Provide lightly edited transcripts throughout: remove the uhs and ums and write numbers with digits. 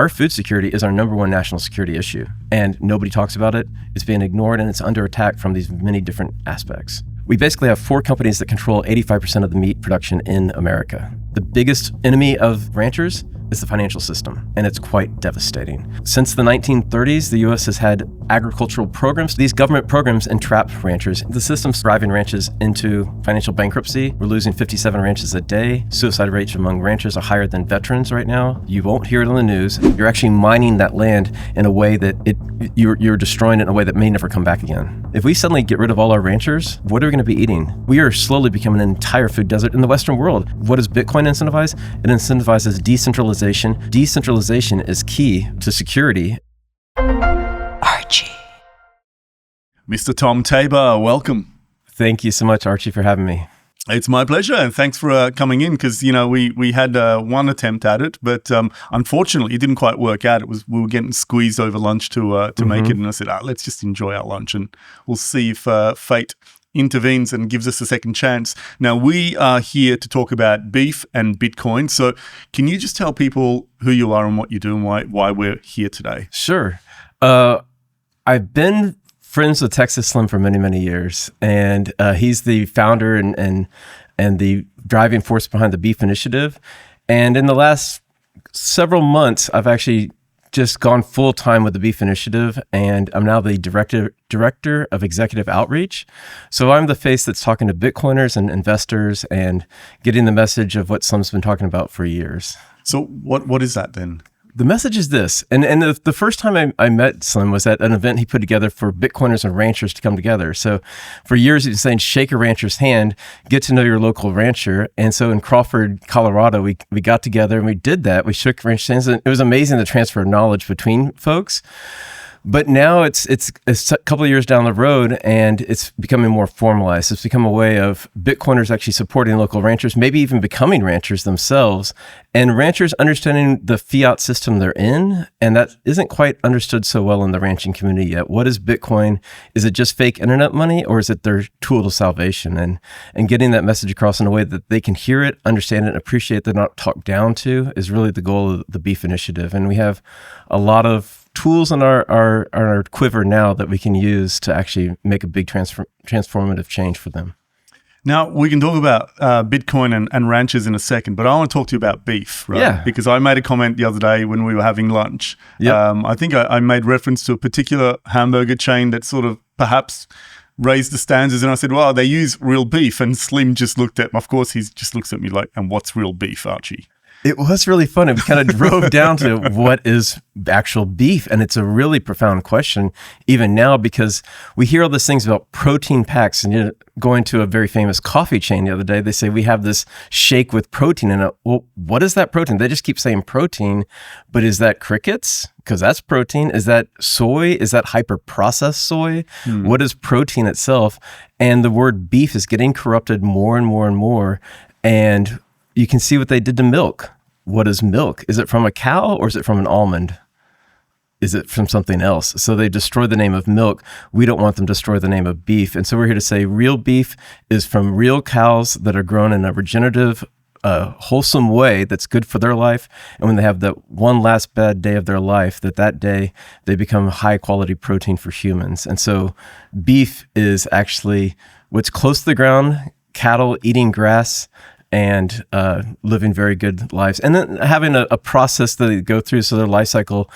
our food security is our number one national security issue, and nobody talks about it. It's being ignored, and it's under attack from these many different aspects. We basically have 4 companies that control 85% of the meat production in America. The biggest enemy of ranchers is the financial system, and it's quite devastating. Since the 1930s, the U.S. has had agricultural programs. These government programs entrap ranchers. The system's driving ranches into financial bankruptcy. We're losing 57 ranches a day. Suicide rates among ranchers are higher than veterans right now. You won't hear it on the news. You're actually mining that land in a way that you're destroying it in a way that may never come back again. If we suddenly get rid of all our ranchers, what are we going to be eating? We are slowly becoming an entire food desert in the Western world. What does Bitcoin incentivize? It incentivizes decentralization. Decentralization is key to security. Archie. Mr. Tom Tabor, welcome. Thank you so much, Archie, for having me. It's my pleasure, and thanks for coming in, because we had one attempt at it, but unfortunately it didn't quite work out. We were getting squeezed over lunch to make it, and I said, let's just enjoy our lunch, and we'll see if fate intervenes and gives us a second chance. Now, we are here to talk about beef and Bitcoin. So can you just tell people who you are and what you do and why we're here today? Sure. I've been friends with Texas Slim for many, many years, and he's the founder and the driving force behind the Beef Initiative. And in the last several months, I've actually just gone full time with the Beef Initiative, and I'm now the director of executive outreach. So I'm the face that's talking to Bitcoiners and investors and getting the message of what Slim's been talking about for years. So what is that then? The message is this, and the first time I met Slim was at an event he put together for Bitcoiners and ranchers to come together. So for years he was saying, shake a rancher's hand, get to know your local rancher. And so in Crawford, Colorado, we got together and we did that. We shook ranchers' hands, and it was amazing the transfer of knowledge between folks. But now it's a couple of years down the road, and it's becoming more formalized. It's become a way of Bitcoiners actually supporting local ranchers, maybe even becoming ranchers themselves, and ranchers understanding the fiat system they're in, and that isn't quite understood so well in the ranching community yet. What is Bitcoin? Is it just fake internet money, or is it their tool to salvation? And getting that message across in a way that they can hear it, understand it, and appreciate they're not talked down to is really the goal of the Beef Initiative. And we have a lot of tools in our quiver now that we can use to actually make a big transformative change for them. Now, we can talk about Bitcoin and ranchers in a second, but I want to talk to you about beef, right? Yeah. Because I made a comment the other day when we were having lunch. Yep. I think I made reference to a particular hamburger chain that sort of perhaps raised the standards, and I said, well, they use real beef. And Slim just looked at me. Of course, he just looks at me like, and what's real beef, Archie? It was really fun. We kind of drove down to what is actual beef. And it's a really profound question even now, because we hear all these things about protein packs. And going to a very famous coffee chain the other day, they say, we have this shake with protein in it. Well, what is that protein? They just keep saying protein, but is that crickets? Because that's protein. Is that soy? Is that hyper-processed soy? What is protein itself? And the word beef is getting corrupted more and more and more. And you can see what they did to milk. What is milk? Is it from a cow, or is it from an almond? Is it from something else? So they destroy the name of milk. We don't want them to destroy the name of beef. And so we're here to say real beef is from real cows that are grown in a regenerative, wholesome way that's good for their life. And when they have that one last bad day of their life, that day they become high quality protein for humans. And so beef is actually what's close to the ground, cattle eating grass, and living very good lives. And then having a process that they go through so their life cycle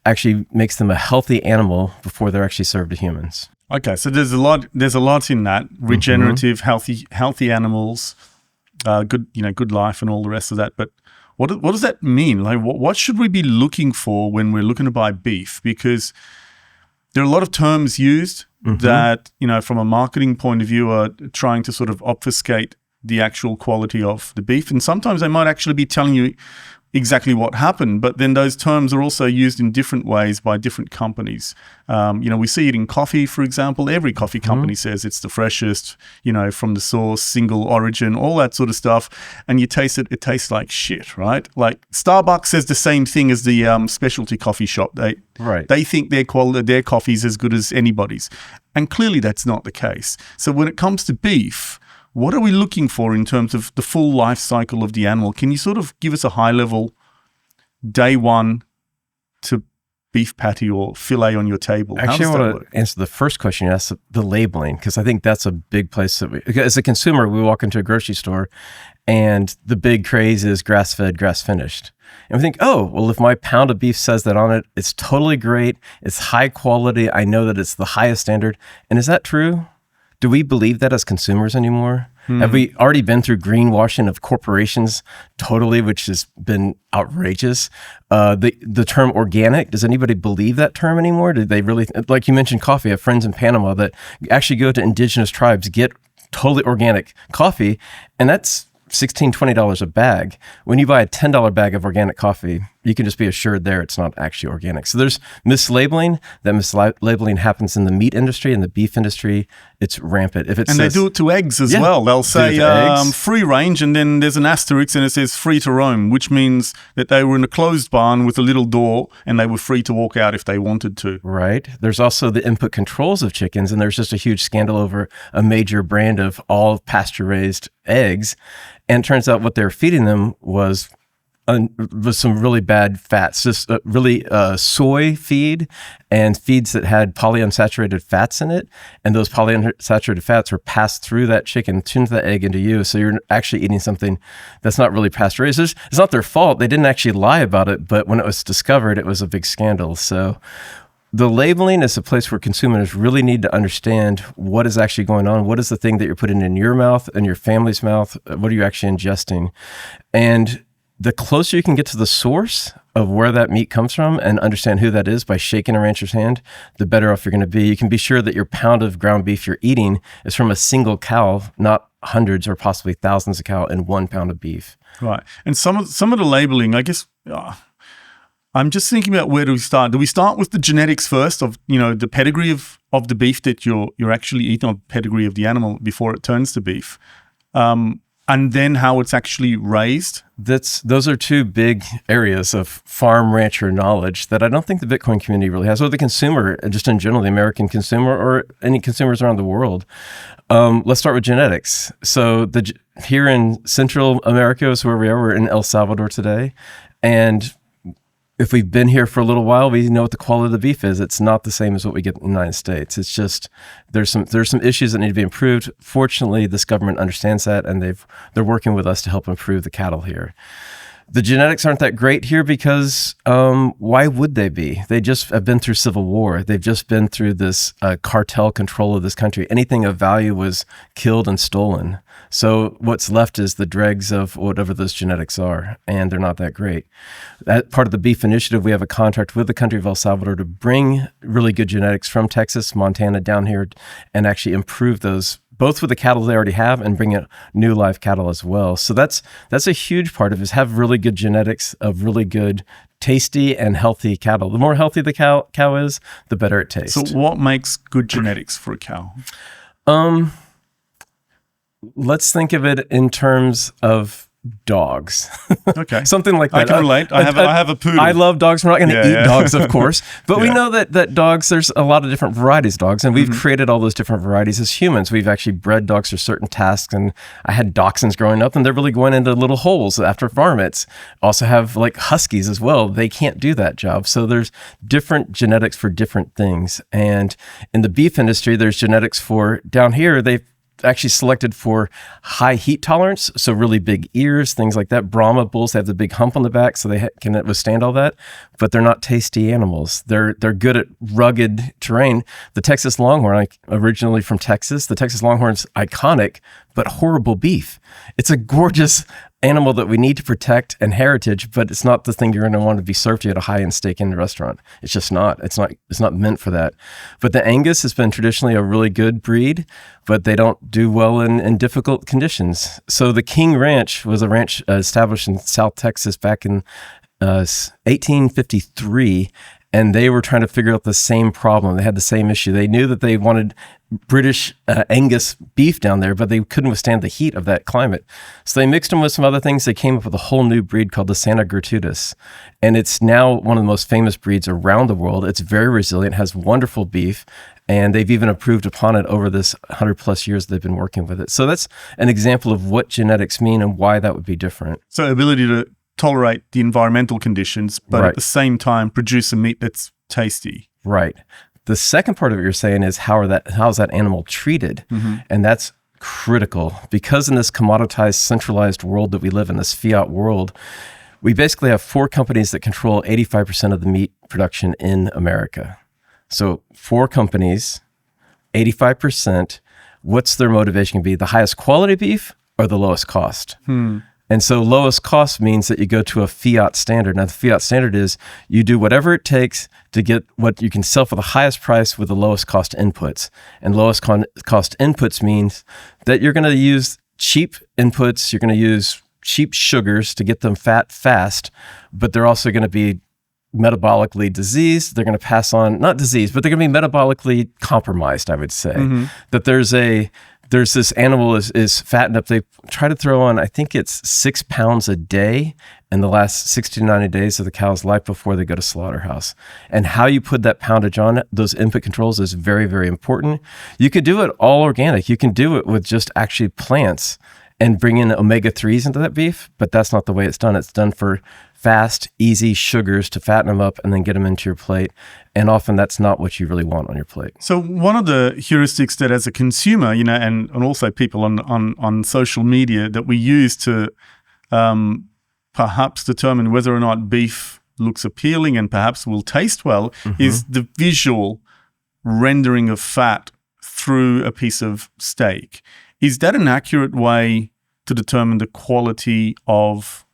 actually makes them a healthy animal before they're actually served to humans. Okay, so there's a lot in that. Regenerative, healthy animals, good life and all the rest of that. But what does that mean? Like, what should we be looking for when we're looking to buy beef? Because there are a lot of terms used that, from a marketing point of view, are trying to sort of obfuscate the actual quality of the beef. And sometimes they might actually be telling you exactly what happened, but then those terms are also used in different ways by different companies. We see it in coffee, for example. Every coffee company says it's the freshest, from the source, single origin, all that sort of stuff. And you taste it, it tastes like shit, right? Like Starbucks says the same thing as the specialty coffee shop. They think their coffee is as good as anybody's. And clearly that's not the case. So when it comes to beef, what are we looking for in terms of the full life cycle of the animal? Can you sort of give us a high level day one to beef patty or filet on your table? Actually, I want to answer the first question you asked, the labeling, because I think that's a big place that as a consumer, we walk into a grocery store and the big craze is grass-fed, grass-finished. And we think, oh, well, if my pound of beef says that on it, it's totally great. It's high quality. I know that it's the highest standard. And is that true? Do we believe that as consumers anymore? Have we already been through greenwashing of corporations totally, which has been outrageous? The term organic, does anybody believe that term anymore? Did they really, like you mentioned coffee, I have friends in Panama that actually go to indigenous tribes, get totally organic coffee, and that's $16, $20 a bag. When you buy a $10 bag of organic coffee, you can just be assured there it's not actually organic. So there's mislabeling. That mislabeling happens in the meat industry and the beef industry. It's rampant. If it and says, they do it to eggs as well. They'll say free range, and then there's an asterisk and it says free to roam, which means that they were in a closed barn with a little door and they were free to walk out if they wanted to. Right. There's also the input controls of chickens, and there's just a huge scandal over a major brand of all pasture-raised eggs. And it turns out what they were feeding them was some really bad fats, just really soy feed and feeds that had polyunsaturated fats in it. And those polyunsaturated fats were passed through that chicken, into the egg, into you. So you're actually eating something that's not really pasture-raised. It's not their fault. They didn't actually lie about it. But when it was discovered, it was a big scandal. So the labeling is a place where consumers really need to understand what is actually going on. What is the thing that you're putting in your mouth and your family's mouth? What are you actually ingesting? And the closer you can get to the source of where that meat comes from and understand who that is by shaking a rancher's hand, the better off you're going to be. You can be sure that your pound of ground beef you're eating is from a single cow, not hundreds or possibly thousands of cow in 1 pound of beef. Right. And some of the labeling, I guess, I'm just thinking about where do we start? Do we start with the genetics first of, the pedigree of the beef that you're actually eating, or pedigree of the animal before it turns to beef? And then how it's actually raised? Those are two big areas of farm rancher knowledge that I don't think the Bitcoin community really has, or the consumer, just in general, the American consumer, or any consumers around the world. Let's start with genetics. So here in Central America is where we are. We're in El Salvador today. And if we've been here for a little while, we know what the quality of the beef is. It's not the same as what we get in the United States. It's just there's some issues that need to be improved. Fortunately, this government understands that, and they're working with us to help improve the cattle here. The genetics aren't that great here because why would they be? They just have been through civil war. They've just been through this cartel control of this country. Anything of value was killed and stolen. So what's left is the dregs of whatever those genetics are, and they're not that great. That part of the Beef Initiative, we have a contract with the country of El Salvador to bring really good genetics from Texas, Montana down here and actually improve those, both with the cattle they already have and bring in new live cattle as well. So that's a huge part of it, is have really good genetics of really good, tasty and healthy cattle. The more healthy the cow is, the better it tastes. So what makes good genetics for a cow? Let's think of it in terms of dogs. Okay. Something like that. I can relate. I have a poodle. I love dogs. We're not going to eat dogs, of course. But we Yeah. know that dogs, there's a lot of different varieties of dogs, and we've created all those different varieties as humans. We've actually bred dogs for certain tasks, and I had dachshunds growing up, and they're really going into little holes after varmints. Also have like huskies as well. They can't do that job. So there's different genetics for different things. And in the beef industry, there's genetics for, down here, they've actually selected for high heat tolerance, so really big ears, things like that. Brahma bulls have the big hump on the back, so they can withstand all that, but they're not tasty animals. They're good at rugged terrain. The Texas Longhorn, originally from Texas, the Texas Longhorn's iconic, but horrible beef. It's a gorgeous animal that we need to protect and heritage, but it's not the thing you're going to want to be served to at a high-end steak-in restaurant. It's just not. It's not meant for that. But the Angus has been traditionally a really good breed, but they don't do well in difficult conditions. So the King Ranch was a ranch established in South Texas back in 1853, and they were trying to figure out the same problem. They had the same issue. They knew that they wanted British Angus beef down there, but they couldn't withstand the heat of that climate. So they mixed them with some other things. They came up with a whole new breed called the Santa Gertrudis. And it's now one of the most famous breeds around the world. It's very resilient, has wonderful beef, and they've even improved upon it over this 100 plus years they've been working with it. So that's an example of what genetics mean and why that would be different. So ability tolerate the environmental conditions, but Right. at the same time produce a meat that's tasty. Right. The second part of what you're saying is how's that animal treated? And that's critical because in this commoditized, centralized world that we live in, this fiat world, we basically have 4 companies that control 85% of the meat production in America. So 4 companies, 85%, what's their motivation going to be? The highest quality beef or the lowest cost? And so lowest cost means that you go to a fiat standard. Now, the fiat standard is you do whatever it takes to get what you can sell for the highest price with the lowest cost inputs. And lowest cost inputs means that you're going to use cheap inputs, you're going to use cheap sugars to get them fat fast, but they're also going to be metabolically diseased. They're going to pass on, not disease, but they're going to be metabolically compromised, I would say. That there's this animal is fattened up. They try to throw on, I think it's 6 pounds a day in the last 60 to 90 days of the cow's life before they go to slaughterhouse. And how you put that poundage on those input controls is very, very important. You could do it all organic. You can do it with just actually plants and bring in omega-3s into that beef, but that's not the way it's done. It's done for fast, easy sugars to fatten them up and then get them into your plate. And often that's not what you really want on your plate. So one of the heuristics that as a consumer, and also people on social media that we use to perhaps determine whether or not beef looks appealing and perhaps will taste well is the visual rendering of fat through a piece of steak. Is that an accurate way to determine the quality of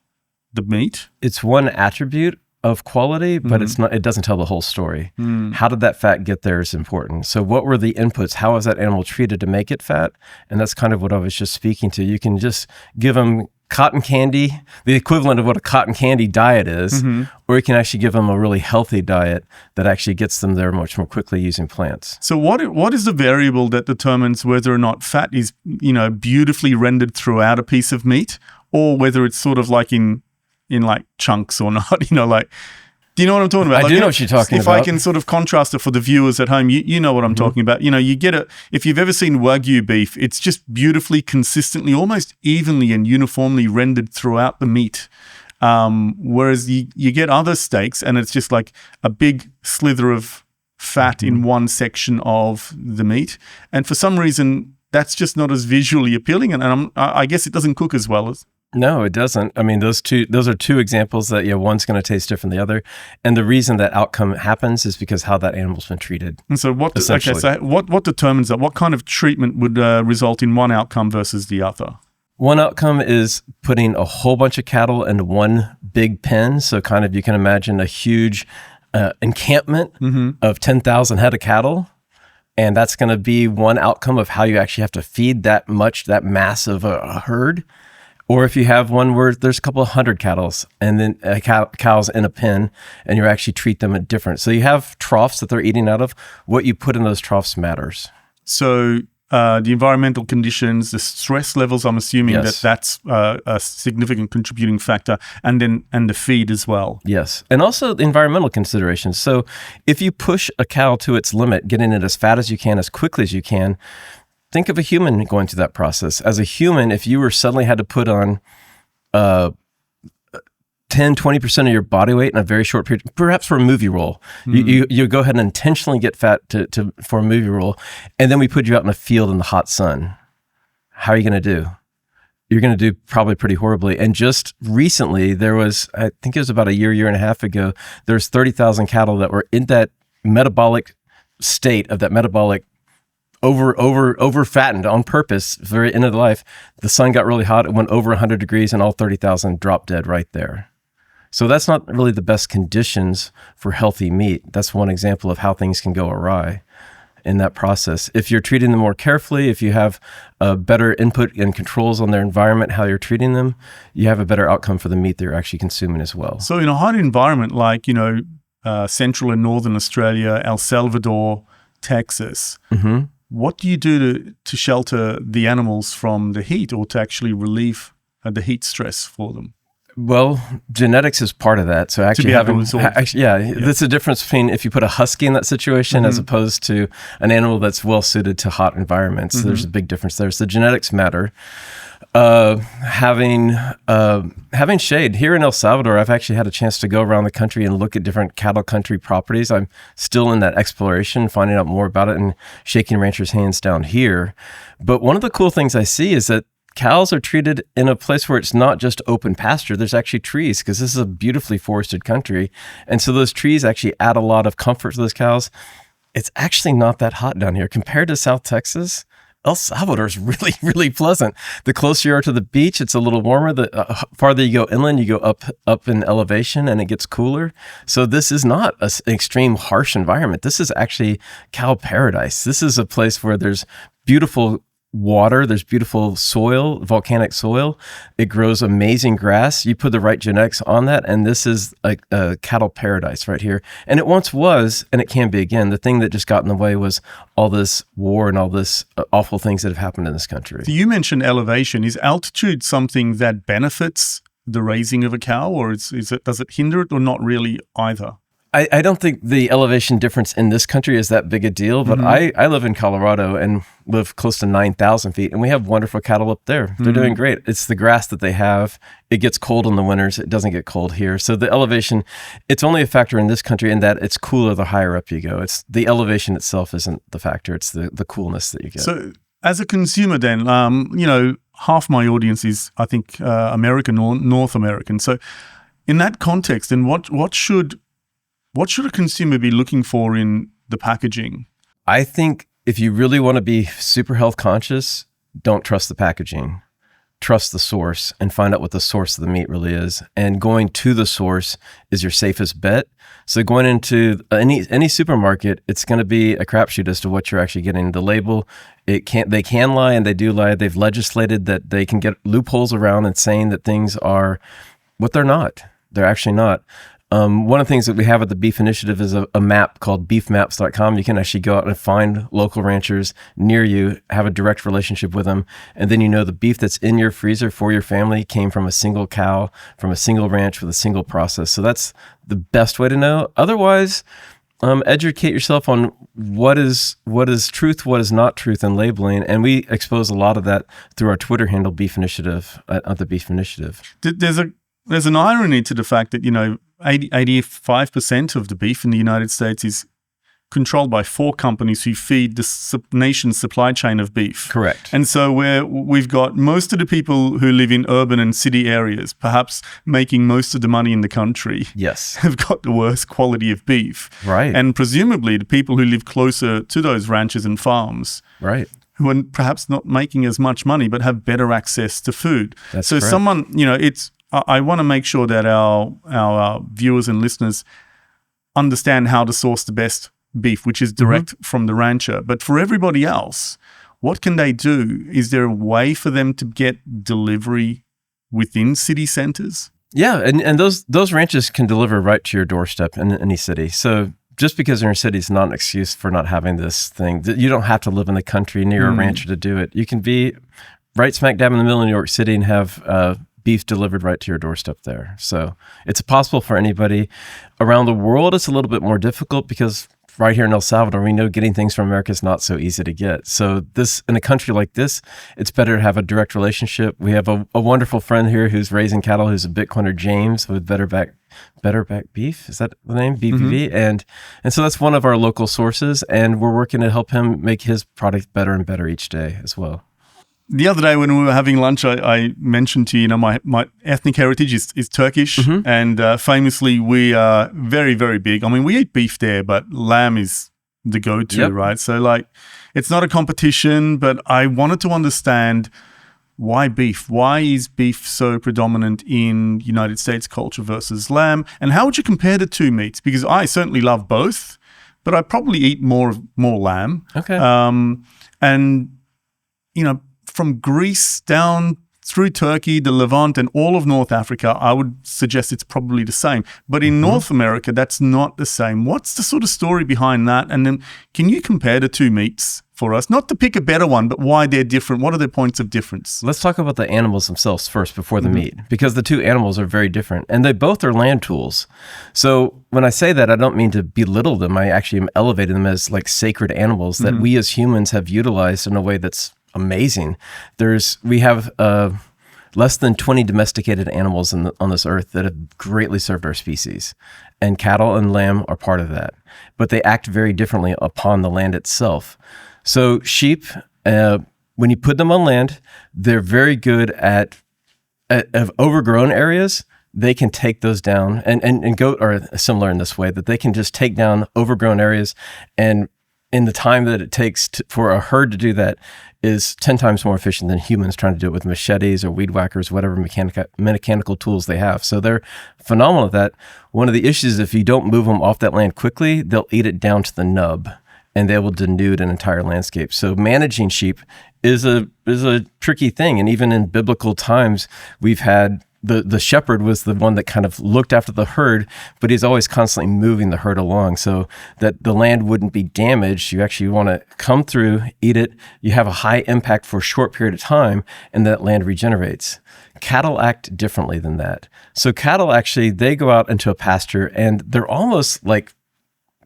the meat? It's one attribute of quality, but it's not. It doesn't tell the whole story. How did that fat get there is important. So what were the inputs? How was that animal treated to make it fat? And that's kind of what I was just speaking to. You can just give them cotton candy, the equivalent of what a cotton candy diet is, or you can actually give them a really healthy diet that actually gets them there much more quickly using plants. So what is the variable that determines whether or not fat is, beautifully rendered throughout a piece of meat, or whether it's sort of like in like chunks or not? Do you know what I'm talking about? I do know what you're talking if about. I can sort of contrast it for the viewers at home, you know what I'm talking about. You get it. If you've ever seen Wagyu beef, it's just beautifully, consistently, almost evenly and uniformly rendered throughout the meat. Whereas you get other steaks and it's just like a big slither of fat in one section of the meat. And for some reason, that's just not as visually appealing. And I guess it doesn't cook as well as... No, it doesn't. I mean, those are 2 examples that one's going to taste different than the other, and the reason that outcome happens is because how that animal's been treated. And so what determines that? What kind of treatment would result in one outcome versus the other? One outcome is putting a whole bunch of cattle into one big pen. So kind of you can imagine a huge encampment of 10,000 head of cattle. And that's going to be one outcome of how you actually have to feed that mass of a herd. Or if you have one where there's a couple of hundred cattle and then cows in a pen and you actually treat them different. So you have troughs that they're eating out of. What you put in those troughs matters. So the environmental conditions, the stress levels, I'm assuming that's a significant contributing factor, and the feed as well. Yes. And also the environmental considerations. So if you push a cow to its limit, getting it as fat as you can, as quickly as you can, think of a human going through that process. As a human, if you were suddenly had to put on 10-20% of your body weight in a very short period, perhaps for a movie role, you go ahead and intentionally get fat for a movie role, and then we put you out in a field in the hot sun. How are you going to do? You're going to do probably pretty horribly. And just recently, there was, I think it was about a year and a half ago, there's 30,000 cattle that were in that metabolic state of that metabolic over fattened on purpose, very end of the life. The sun got really hot. It went over 100 degrees and all 30,000 dropped dead right there. So that's not really the best conditions for healthy meat. That's one example of how things can go awry in that process. If you're treating them more carefully, if you have better input and controls on their environment, how you're treating them, you have a better outcome for the meat that you're actually consuming as well. So in a hot environment like, Central and Northern Australia, El Salvador, Texas, what do you do to shelter the animals from the heat or to actually relieve the heat stress for them? Well, genetics is part of that. So actually that's the difference between if you put a husky in that situation as opposed to an animal that's well suited to hot environments. There's a big difference there. So genetics matter. Having shade here in El Salvador, I've actually had a chance to go around the country and look at different cattle country properties. I'm still in that exploration, finding out more about it and shaking ranchers' hands down here. But one of the cool things I see is that cows are treated in a place where it's not just open pasture. There's actually trees, because this is a beautifully forested country. And so those trees actually add a lot of comfort to those cows. It's actually not that hot down here compared to South Texas. El Salvador is really, really pleasant. The closer you are to the beach, it's a little warmer. The farther you go inland, you go up in elevation, and it gets cooler. So this is not an extreme, harsh environment. This is actually cow paradise. This is a place where there's beautiful water, there's beautiful soil, volcanic soil. It grows amazing grass. You put the right genetics on that, and this is a cattle paradise right here. And it once was, and it can be again. The thing that just got in the way was all this war and all this awful things that have happened in this country. So you mentioned elevation. Is altitude something that benefits the raising of a cow, or does it hinder it, or not really either? I don't think the elevation difference in this country is that big a deal, but I live in Colorado and live close to 9,000 feet, and we have wonderful cattle up there. They're doing great. It's the grass that they have. It gets cold in the winters. It doesn't get cold here. So the elevation, it's only a factor in this country in that it's cooler the higher up you go. It's the elevation itself isn't the factor. It's the coolness that you get. So as a consumer then, half my audience is, I think, American or North American. So in that context, then what should a consumer be looking for in the packaging? I think if you really want to be super health conscious, don't trust the packaging. Trust the source and find out what the source of the meat really is. And going to the source is your safest bet. So going into any supermarket, it's going to be a crapshoot as to what you're actually getting. The label, they can lie, and they do lie. They've legislated that they can get loopholes around and saying that things are what they're not. They're actually not. One of the things that we have at the Beef Initiative is a map called beefmaps.com. You can actually go out and find local ranchers near you, have a direct relationship with them, and then you know the beef that's in your freezer for your family came from a single cow, from a single ranch with a single process. So that's the best way to know. Otherwise, educate yourself on what is truth, what is not truth in labeling, and we expose a lot of that through our Twitter handle, Beef Initiative, at the Beef Initiative. There's an irony to the fact that 85% of the beef in the United States is controlled by 4 companies who feed the nation's supply chain of beef. Correct. And so we've got most of the people who live in urban and city areas, perhaps making most of the money in the country, yes, have got the worst quality of beef. Right. And presumably the people who live closer to those ranches and farms, right, who are perhaps not making as much money but have better access to food. That's so correct. I want to make sure that our viewers and listeners understand how to source the best beef, which is direct from the rancher. But for everybody else, what can they do? Is there a way for them to get delivery within city centers? Yeah, and those ranches can deliver right to your doorstep in any city. So just because you're in a city is not an excuse for not having this thing. You don't have to live in the country near a rancher to do it. You can be right smack dab in the middle of New York City and have beef delivered right to your doorstep there. So it's possible for anybody. Around the world, it's a little bit more difficult because right here in El Salvador, we know getting things from America is not so easy to get. So in a country like this, it's better to have a direct relationship. We have a wonderful friend here who's raising cattle, who's a Bitcoiner, James, with Better Back Beef. Is that the name? BBV. And so that's one of our local sources, and we're working to help him make his product better and better each day as well. The other day when we were having lunch, I mentioned to you, my ethnic heritage is Turkish, and famously we are very, very big. I mean, we eat beef there, but lamb is the go-to, right? So it's not a competition, but I wanted to understand why beef? Why is beef so predominant in United States culture versus lamb? And how would you compare the two meats? Because I certainly love both, but I probably eat more lamb. Okay. From Greece down through Turkey, the Levant, and all of North Africa, I would suggest it's probably the same. But in North America, that's not the same. What's the sort of story behind that? And then can you compare the two meats for us? Not to pick a better one, but why they're different. What are their points of difference? Let's talk about the animals themselves first before the meat, because the two animals are very different, and they both are land tools. So when I say that, I don't mean to belittle them. I actually am elevating them as like sacred animals that we as humans have utilized in a way that's amazing. We have less than 20 domesticated animals on this earth that have greatly served our species. And cattle and lamb are part of that. But they act very differently upon the land itself. So sheep, when you put them on land, they're very good at overgrown areas. They can take those down, and goat are similar in this way, that they can just take down overgrown areas, and in the time that it takes for a herd to do that is 10 times more efficient than humans trying to do it with machetes or weed whackers, whatever mechanical tools they have. So they're phenomenal at that. One of the issues is if you don't move them off that land quickly, they'll eat it down to the nub, and they will denude an entire landscape. So managing sheep is a tricky thing. And even in biblical times, we've had the shepherd was the one that kind of looked after the herd, but he's always constantly moving the herd along so that the land wouldn't be damaged. You actually want to come through, eat it. You have a high impact for a short period of time, and that land regenerates. Cattle act differently than that. So cattle actually, they go out into a pasture, and they're almost like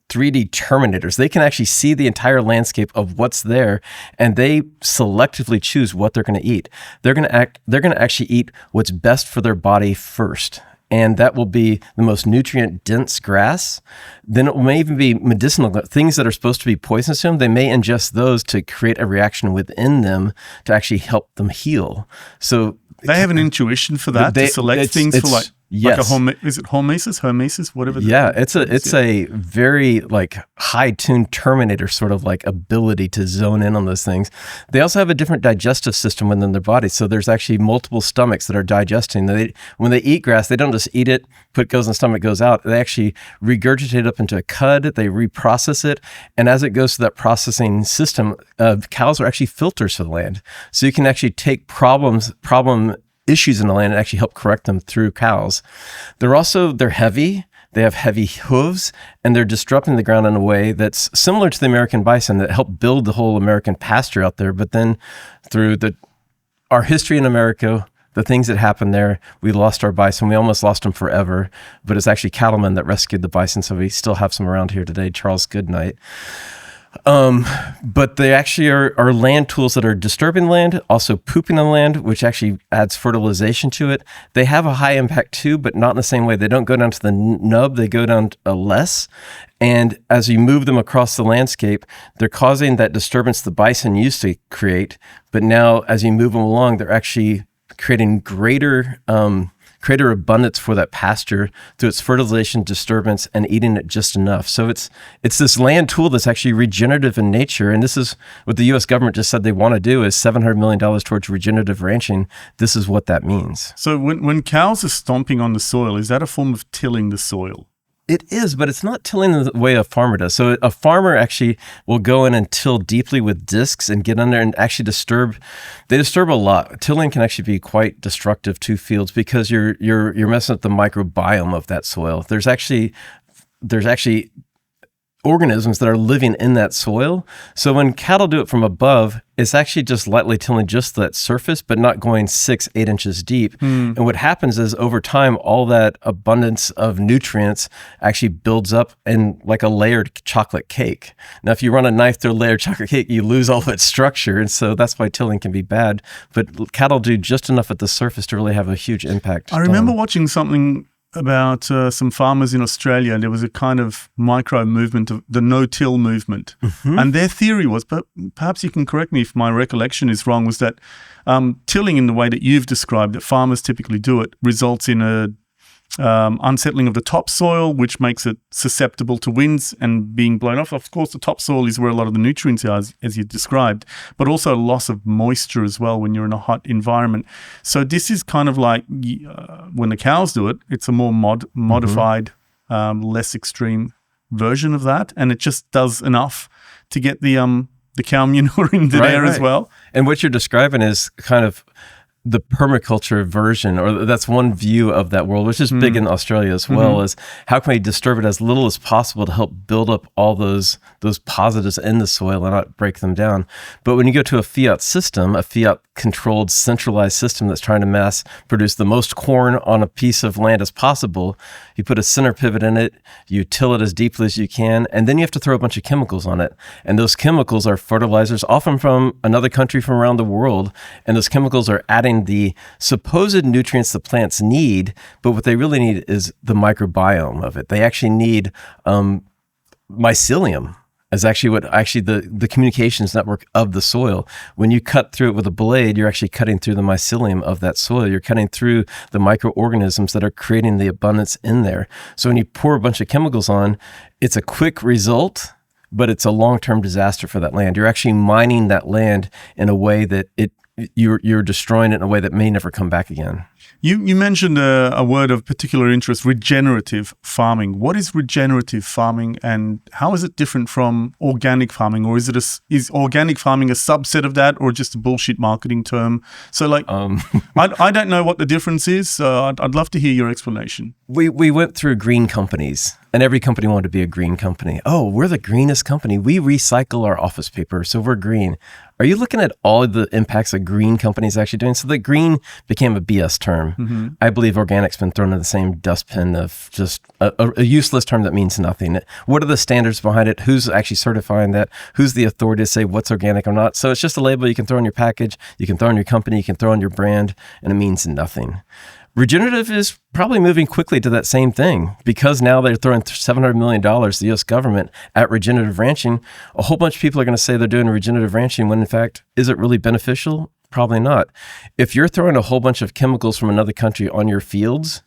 3D Terminators. They can actually see the entire landscape of what's there, and they selectively choose what they're going to eat. They're going to actually eat what's best for their body first. And that will be the most nutrient dense grass. Then it may even be medicinal things that are supposed to be poisonous to them. They may ingest those to create a reaction within them to actually help them heal. So they have an intuition for that, to select things for like yes. Is it hormesis, whatever? Yeah, it's a very like high-tuned Terminator sort of like ability to zone in on those things. They also have a different digestive system within their body, so there's actually multiple stomachs that are digesting. When they eat grass, they don't just eat it, goes in the stomach, goes out. They actually regurgitate it up into a cud. They reprocess it, and as it goes through that processing system, cows are actually filters for the land. So you can actually take problem issues in the land and actually help correct them through cows. They're heavy. They have heavy hooves, and they're disrupting the ground in a way that's similar to the American bison that helped build the whole American pasture out there. But then through our history in America, the things that happened there, we lost our bison. We almost lost them forever, but it's actually cattlemen that rescued the bison. So we still have some around here today, Charles Goodnight. But they actually are land tools that are disturbing land, also pooping on land, which actually adds fertilization to it. They have a high impact too, but not in the same way. They don't go down to the nub, they go down less. And as you move them across the landscape, they're causing that disturbance the bison used to create. But now as you move them along, they're actually creating greater abundance for that pasture through its fertilization, disturbance, and eating it just enough. So it's this land tool that's actually regenerative in nature. And this is what the U.S. government just said they want to do is $700 million towards regenerative ranching. This is what that means. So when cows are stomping on the soil, is that a form of tilling the soil? It is, but it's not tilling the way a farmer does. So a farmer actually will go in and till deeply with discs and get under and actually disturb. They disturb a lot. Tilling can actually be quite destructive to fields because you're messing up the microbiome of that soil. There's actually organisms that are living in that soil. So when cattle do it from above, it's actually just lightly tilling just that surface, but not going 6-8 inches deep. And what happens is over time, all that abundance of nutrients actually builds up in like a layered chocolate cake. Now, if you run a knife through a layered chocolate cake, you lose all of its structure. And so that's why tilling can be bad. But cattle do just enough at the surface to really have a huge impact. I remember watching something about some farmers in Australia. There was a kind of micro movement of the no-till movement. And their theory was, but perhaps you can correct me if my recollection is wrong, was that tilling in the way that you've described, that farmers typically do it, results in a unsettling of the topsoil, which makes it susceptible to winds and being blown off. Of course, the topsoil is where a lot of the nutrients are, as you described, but also loss of moisture as well when you're in a hot environment. So this is kind of like when the cows do it, it's a more modified, less extreme version of that, and it just does enough to get the cow manure in there as well. And what you're describing is kind of the permaculture version, or that's one view of that world, which is big in Australia as well, is how can we disturb it as little as possible to help build up all those positives in the soil and not break them down. But when you go to a FIAT system, a FIAT controlled, centralized system that's trying to mass produce the most corn on a piece of land as possible. You put a center pivot in it, you till it as deeply as you can, and then you have to throw a bunch of chemicals on it. And those chemicals are fertilizers, often from another country from around the world. And those chemicals are adding the supposed nutrients the plants need, but what they really need is the microbiome of it. They actually need mycelium is actually the communications network of the soil. When you cut through it with a blade, you're actually cutting through the mycelium of that soil. You're cutting through the microorganisms that are creating the abundance in there. So when you pour a bunch of chemicals on, it's a quick result, but it's a long-term disaster for that land. You're actually mining that land in a way that you're destroying it in a way that may never come back again. You mentioned a word of particular interest, regenerative farming. What is regenerative farming, and how is it different from organic farming? Or is organic farming a subset of that, or just a bullshit marketing term? So I don't know what the difference is. So I'd love to hear your explanation. We went through green companies, and every company wanted to be a green company. Oh, we're the greenest company. We recycle our office paper, so we're green. Are you looking at all of the impacts that green companies actually doing? So the green became a BS term. Mm-hmm. I believe organic's been thrown in the same dustbin of just a useless term that means nothing. What are the standards behind it? Who's actually certifying that? Who's the authority to say what's organic or not? So it's just a label you can throw on your package, you can throw on your company, you can throw on your brand, and it means nothing. Regenerative is probably moving quickly to that same thing because now they're throwing $700 million, the U.S. government, at regenerative ranching. A whole bunch of people are going to say they're doing regenerative ranching when, in fact, is it really beneficial? Probably not. If you're throwing a whole bunch of chemicals from another country on your fields,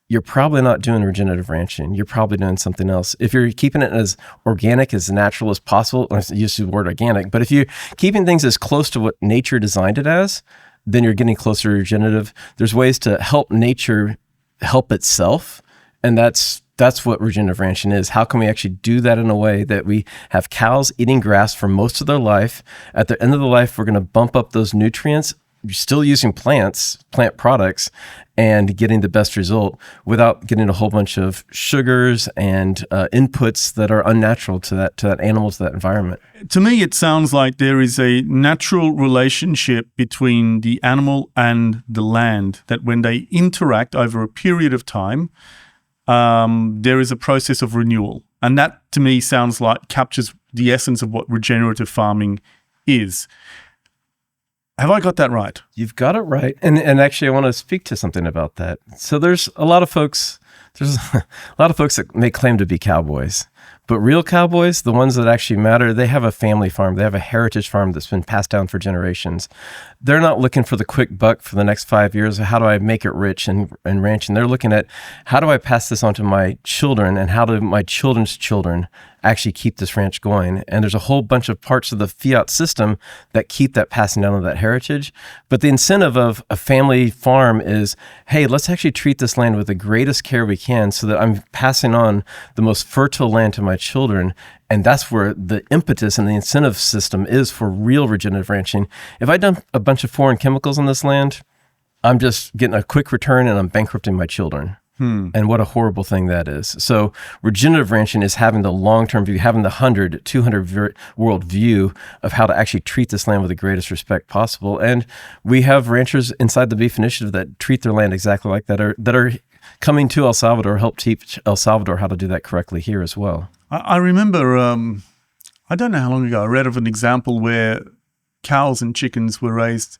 you're probably not doing regenerative ranching. You're probably doing something else. If you're keeping it as organic, as natural as possible, I use the word organic, but if you're keeping things as close to what nature designed it as, then you're getting closer to regenerative. There's ways to help nature help itself, and that's what regenerative ranching is. How can we actually do that in a way that we have cows eating grass for most of their life? At the end of the life, we're going to bump up those nutrients, still using plant products, and getting the best result without getting a whole bunch of sugars and inputs that are unnatural to that animal, to that environment. To me, it sounds like there is a natural relationship between the animal and the land, that when they interact over a period of time, there is a process of renewal. And that, to me, sounds like captures the essence of what regenerative farming is. Have I got that right? You've got it right. And actually, I want to speak to something about that. So there's a lot of folks that may claim to be cowboys. But real cowboys, the ones that actually matter, they have a family farm. They have a heritage farm that's been passed down for generations. They're not looking for the quick buck for the next 5 years. How do I make it rich and ranching? They're looking at, how do I pass this on to my children, and how do my children's children actually keep this ranch going? And there's a whole bunch of parts of the FIAT system that keep that passing down of that heritage. But the incentive of a family farm is, hey, let's actually treat this land with the greatest care we can so that I'm passing on the most fertile land to my children. And that's where the impetus and the incentive system is for real regenerative ranching. If I dump a bunch of foreign chemicals on this land, I'm just getting a quick return and I'm bankrupting my children. And what a horrible thing that is. So regenerative ranching is having the long-term view, having the 100, 200 world view of how to actually treat this land with the greatest respect possible. And we have ranchers inside the Beef Initiative that treat their land exactly like that, that are coming to El Salvador, help teach El Salvador how to do that correctly here as well. I remember, I don't know how long ago, I read of an example where cows and chickens were raised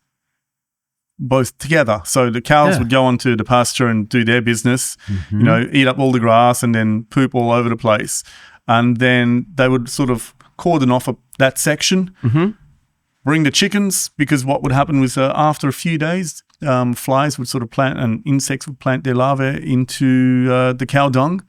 both together. So the cows would go onto the pasture and do their business, eat up all the grass and then poop all over the place. And then they would sort of cordon off that section, bring the chickens, because what would happen was after a few days, flies would sort of plant and insects would plant their larvae into the cow dung.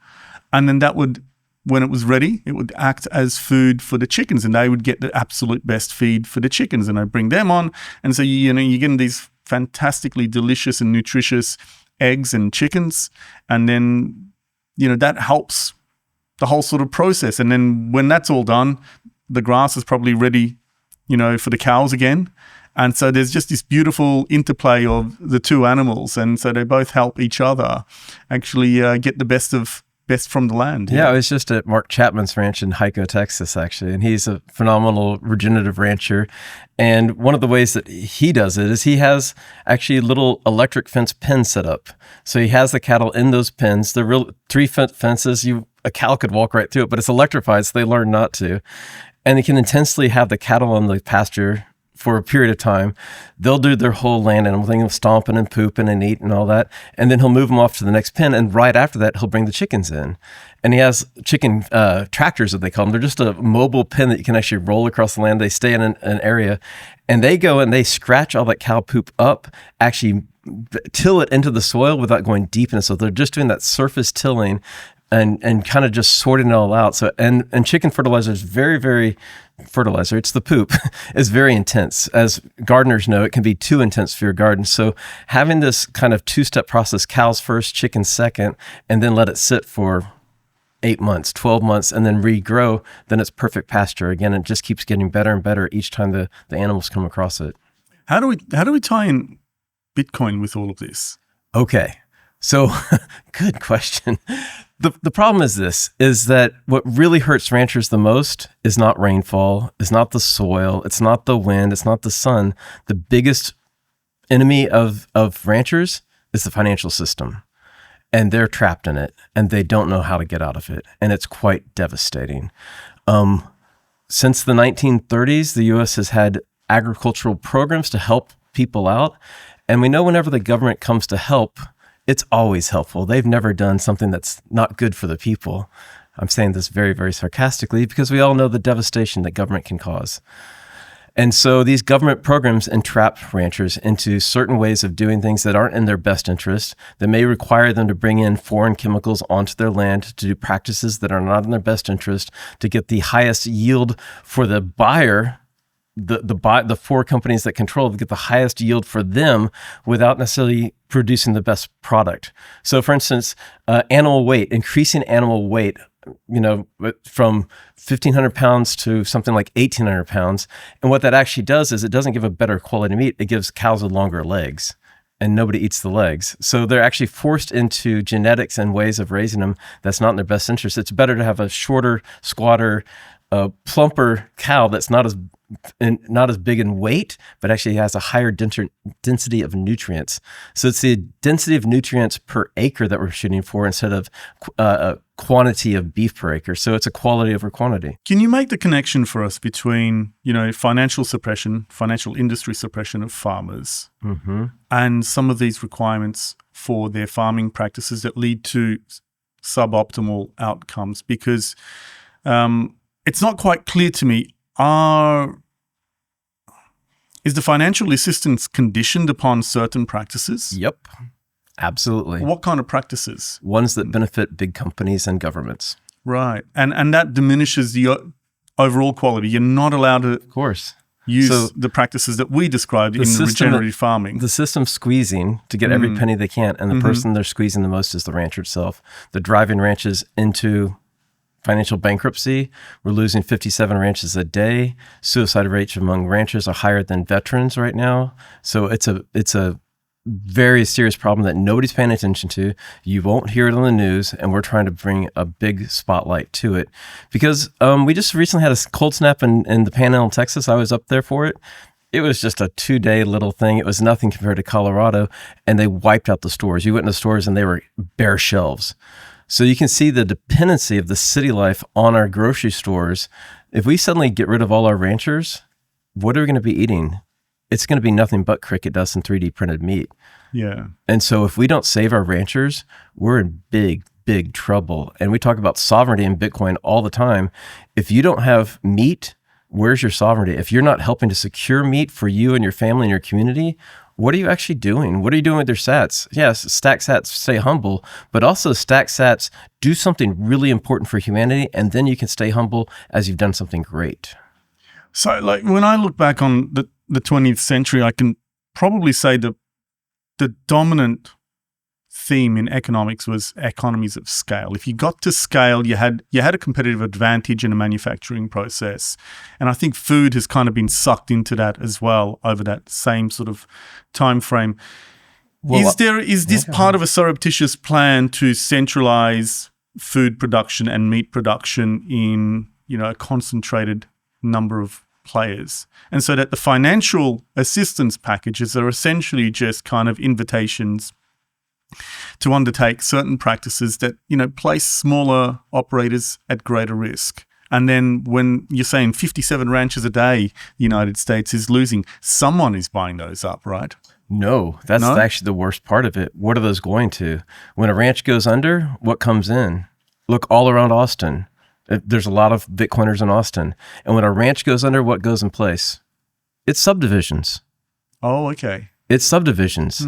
And then that would, when it was ready, it would act as food for the chickens, and they would get the absolute best feed for the chickens. And I'd bring them on. And so, you're getting these fantastically delicious and nutritious eggs and chickens. And then, that helps the whole sort of process. And then when that's all done, the grass is probably ready, for the cows again. And so there's just this beautiful interplay of the two animals. And so they both help each other actually get the best of best from the land. Yeah, I was just at Mark Chapman's ranch in Hico, Texas, actually, and he's a phenomenal regenerative rancher. And one of the ways that he does it is he has actually little electric fence pens set up. So he has the cattle in those pens. They're real 3-foot fences. A cow could walk right through it, but it's electrified, so they learn not to. And they can intensely have the cattle on the pasture for a period of time. They'll do their whole land animal thing of stomping and pooping and eating and all that. And then he'll move them off to the next pen. And right after that, he'll bring the chickens in. And he has chicken tractors, that they call them. They're just a mobile pen that you can actually roll across the land. They stay in an area. And they go and they scratch all that cow poop up, actually till it into the soil without going deep in it. So they're just doing that surface tilling and kind of just sorting it all out. So and chicken fertilizer is very, very fertilizer. It's the poop is very intense. As gardeners know, it can be too intense for your garden. So having this kind of 2-step process, cows first, chickens second, and then let it sit for 8 months, 12 months, and then regrow, then it's perfect pasture. Again, it just keeps getting better and better each time the animals come across it. How do we tie in Bitcoin with all of this? Okay. So good question. The problem is that what really hurts ranchers the most is not rainfall, is not the soil, it's not the wind, it's not the sun. The biggest enemy of ranchers is the financial system. And they're trapped in it, and they don't know how to get out of it. And it's quite devastating. Since the 1930s, the U.S. has had agricultural programs to help people out. And we know whenever the government comes to help, it's always helpful. They've never done something that's not good for the people. I'm saying this very, very sarcastically because we all know the devastation that government can cause. And so these government programs entrap ranchers into certain ways of doing things that aren't in their best interest, that may require them to bring in foreign chemicals onto their land, to do practices that are not in their best interest, to get the highest yield for the buyer. The 4 companies that control get the highest yield for them without necessarily producing the best product. So, for instance, animal weight, increasing animal weight, from 1,500 pounds to something like 1,800 pounds. And what that actually does is it doesn't give a better quality meat. It gives cows with longer legs, and nobody eats the legs. So they're actually forced into genetics and ways of raising them that's not in their best interest. It's better to have a shorter, squatter, plumper cow that's not as big in weight, but actually has a higher density of nutrients. So it's the density of nutrients per acre that we're shooting for instead of a quantity of beef per acre. So it's a quality over quantity. Can you make the connection for us between, financial suppression, financial industry suppression of farmers, and some of these requirements for their farming practices that lead to suboptimal outcomes? Because it's not quite clear to me. Is the financial assistance conditioned upon certain practices? Yep, absolutely. What kind of practices? Ones that benefit big companies and governments. Right. And that diminishes the overall quality. You're not allowed to use the practices that we described in regenerative farming. The system's squeezing to get every penny they can, and the person they're squeezing the most is the rancher itself. They're driving ranches into financial bankruptcy. We're losing 57 ranches a day. Suicide rates among ranchers are higher than veterans right now. So it's a very serious problem that nobody's paying attention to. You won't hear it on the news, and we're trying to bring a big spotlight to it. Because we just recently had a cold snap in the Panhandle, Texas. I was up there for it. It was just a 2-day little thing. It was nothing compared to Colorado, and they wiped out the stores. You went in the stores, and they were bare shelves. So you can see the dependency of the city life on our grocery stores. If we suddenly get rid of all our ranchers, what are we going to be eating? It's going to be nothing but cricket dust and 3D printed meat. Yeah. And so if we don't save our ranchers, we're in big, big trouble. And we talk about sovereignty in Bitcoin all the time. If you don't have meat, where's your sovereignty? If you're not helping to secure meat for you and your family and your community, what are you actually doing? What are you doing with your sats? Yes, stack sats, stay humble, but also stack sats, do something really important for humanity, and then you can stay humble as you've done something great. So when I look back on the 20th century, I can probably say the dominant theme in economics was economies of scale. If you got to scale, you had a competitive advantage in a manufacturing process. And I think food has kind of been sucked into that as well over that same sort of time frame. Well, is this part of a surreptitious plan to centralize food production and meat production in, a concentrated number of players. And so that the financial assistance packages are essentially just kind of invitations to undertake certain practices that, place smaller operators at greater risk. And then when you're saying 57 ranches a day, the United States is losing, someone is buying those up, right? No, that's actually the worst part of it. What are those going to? When a ranch goes under, what comes in? Look all around Austin. There's a lot of Bitcoiners in Austin. And when a ranch goes under, what goes in place? It's subdivisions. Oh, okay. It's subdivisions.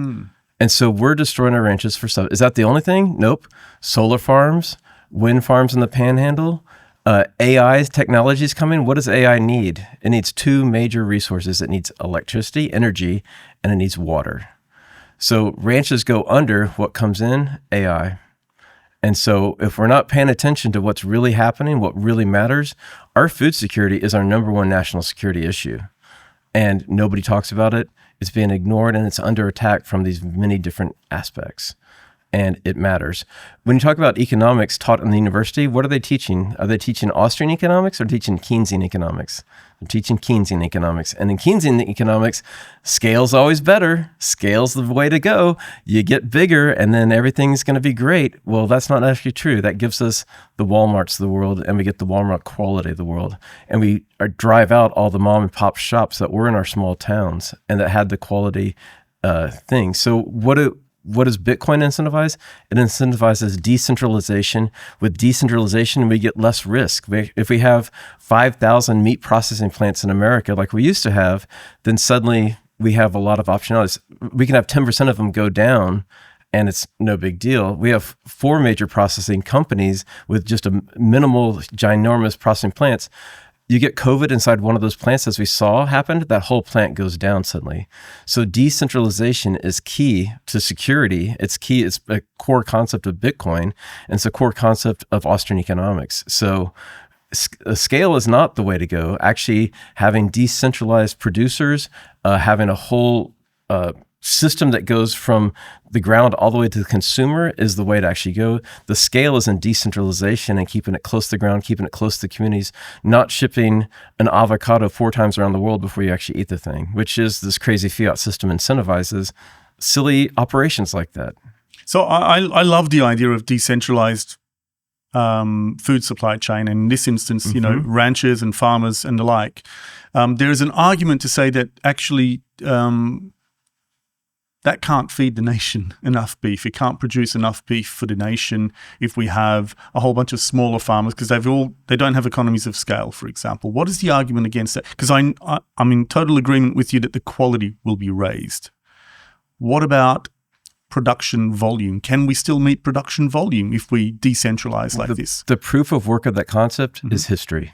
And so we're destroying our ranches for Is that the only thing? Nope. Solar farms, wind farms in the Panhandle, AI technology is coming. What does AI need? It needs two major resources. It needs electricity, energy, and it needs water. So ranches go under, what comes in? AI. And so if we're not paying attention to what's really happening, what really matters, our food security is our number one national security issue. And nobody talks about it. It's being ignored and it's under attack from these many different aspects. And it matters. When you talk about economics taught in the university, what are they teaching? Are they teaching Austrian economics or teaching Keynesian economics? They're teaching Keynesian economics. And in Keynesian economics, scale's always better. Scale's the way to go. You get bigger and then everything's going to be great. Well, that's not actually true. That gives us the Walmarts of the world and we get the Walmart quality of the world. And we drive out all the mom and pop shops that were in our small towns and that had the quality thing. So what does Bitcoin incentivize? It incentivizes decentralization. With decentralization, we get less risk. If we have 5,000 meat processing plants in America, like we used to have, then suddenly we have a lot of optionalities. We can have 10% of them go down, and it's no big deal. We have 4 major processing companies with just a minimal, ginormous processing plants. You get COVID inside one of those plants, as we saw happen, that whole plant goes down suddenly. So decentralization is key to security. It's key. It's a core concept of Bitcoin, and it's a core concept of Austrian economics. So scale is not the way to go. Actually, having decentralized producers, having a whole system that goes from the ground all the way to the consumer is the way to actually go. The scale is in decentralization and keeping it close to the ground, keeping it close to the communities, not shipping an avocado 4 times around the world before you actually eat the thing, which is this crazy fiat system incentivizes silly operations like that. So I love the idea of decentralized food supply chain, and in this instance, ranchers and farmers and the like. There is an argument to say that actually that can't feed the nation enough beef. It can't produce enough beef for the nation if we have a whole bunch of smaller farmers because they don't have economies of scale, for example. What is the argument against that? Because I'm in total agreement with you that the quality will be raised. What about production volume? Can we still meet production volume if we decentralize like this? The proof of work of that concept is history.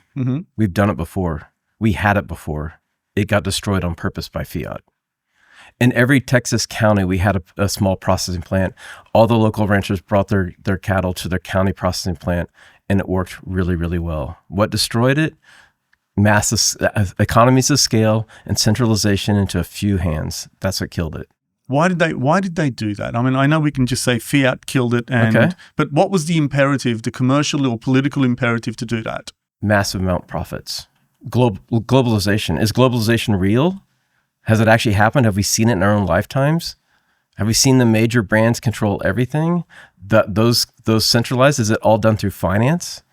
We've done it before. We had it before. It got destroyed on purpose by fiat. In every Texas county, we had a small processing plant. All the local ranchers brought their cattle to their county processing plant, and it worked really, really well. What destroyed it? Massive economies of scale and centralization into a few hands. That's what killed it. Why did they do that? I mean, I know we can just say fiat killed it, but what was the imperative, the commercial or political imperative to do that? Massive amount of profits. Globalization. Is globalization real? Has it actually happened? Have we seen it in our own lifetimes? Have we seen the major brands control everything? Those centralized, is it all done through finance?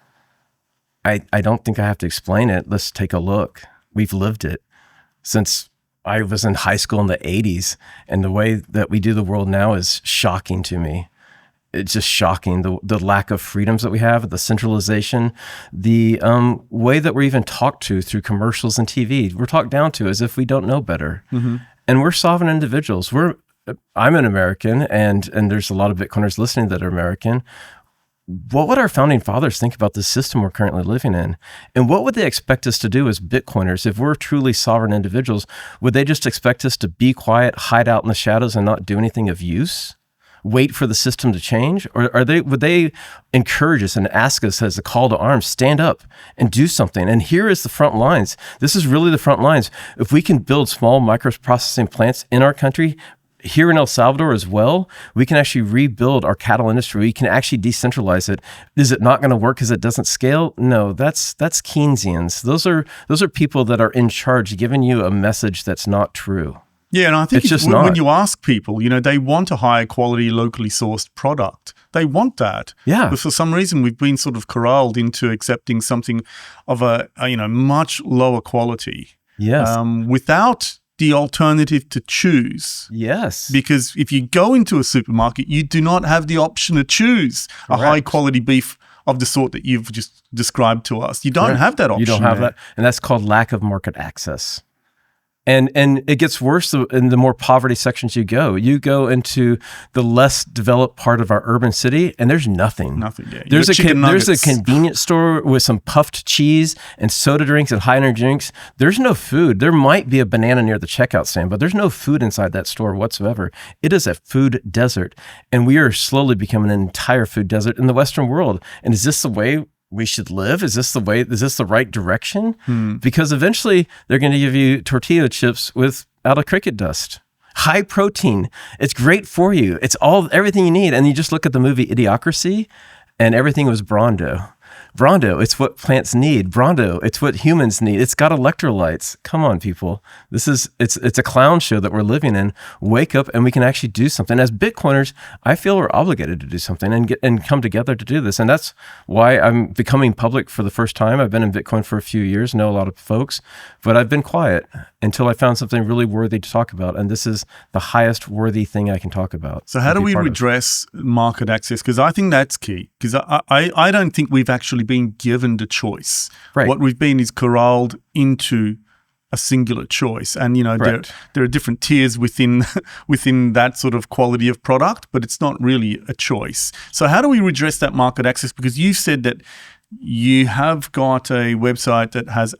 I don't think I have to explain it. Let's take a look. We've lived it since I was in high school in the 80s, and the way that we do the world now is shocking to me. It's just shocking, the lack of freedoms that we have, the centralization, the way that we're even talked to through commercials and TV. We're talked down to as if we don't know better. And we're sovereign individuals. I'm an American, and there's a lot of Bitcoiners listening that are American. What would our founding fathers think about the system we're currently living in? And what would they expect us to do as Bitcoiners if we're truly sovereign individuals? Would they just expect us to be quiet, hide out in the shadows, and not do anything of use? Wait for the system to change? Or would they encourage us and ask us as a call to arms, stand up and do something? And here is the front lines. This is really the front lines. If we can build small microprocessing plants in our country, here in El Salvador as well, we can actually rebuild our cattle industry. We can actually decentralize it. Is it not going to work because it doesn't scale? No, that's Keynesians. Those are people that are in charge, giving you a message that's not true. Yeah, and I think It's just when not. you ask people, they want a higher quality, locally sourced product. They want that. Yeah. But for some reason, we've been sort of corralled into accepting something of a much lower quality. Yes. Without the alternative to choose. Yes. Because if you go into a supermarket, you do not have the option to choose a high quality beef of the sort that you've just described to us. You don't have that option. You don't have that. And that's called lack of market access. And it gets worse in the more poverty sections you go. You go into the less developed part of our urban city, and there's nothing. Nothing, yeah. There's a nuggets. convenience store with some puffed cheese and soda drinks and high energy drinks. There's no food. There might be a banana near the checkout stand, but there's no food inside that store whatsoever. It is a food desert, and we are slowly becoming an entire food desert in the Western world. And is this the way we should live? Is this the right direction? Because eventually they're going to give you tortilla chips out of cricket dust. High protein. It's great for you. It's everything you need. And you just look at the movie Idiocracy and everything was Brawndo. Brawndo, it's what plants need. Brawndo, it's what humans need. It's got electrolytes. Come on, people. It's a clown show that we're living in. Wake up and we can actually do something. As Bitcoiners, I feel we're obligated to do something and come together to do this. And that's why I'm becoming public for the first time. I've been in Bitcoin for a few years, know a lot of folks, but I've been quiet until I found something really worthy to talk about. And this is the highest worthy thing I can talk about. So how do we redress market access? Because I think that's key. Because I don't think we've actually been given the choice. Right. What we've been is corralled into a singular choice. And, there are different tiers within that sort of quality of product, but it's not really a choice. So how do we redress that market access? Because you said that you have got a website that has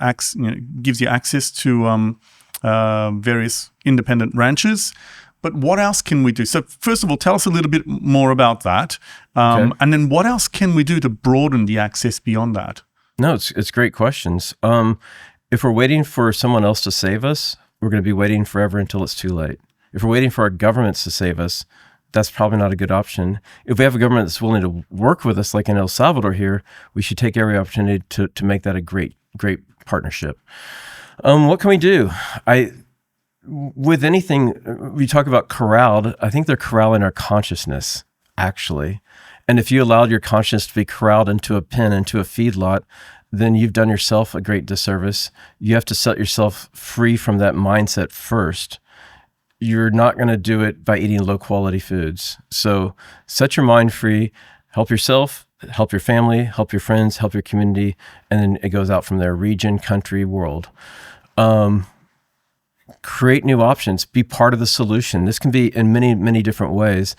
gives you access to various independent ranchers. But what else can we do? So first of all, tell us a little bit more about that. Okay. And then what else can we do to broaden the access beyond that? No, it's great questions. If we're waiting for someone else to save us, we're going to be waiting forever until it's too late. If we're waiting for our governments to save us, that's probably not a good option. If we have a government that's willing to work with us, like in El Salvador here, we should take every opportunity to make that a great partnership. What can we do? With anything, we talk about corralled, I think they're corralling our consciousness, actually. And if you allowed your consciousness to be corralled into a pen, into a feedlot, then you've done yourself a great disservice. You have to set yourself free from that mindset first. You're not going to do it by eating low-quality foods. So set your mind free, help yourself, help your family, help your friends, help your community, and then it goes out from there, region, country, world. Create new options, be part of the solution. This can be in many, many different ways.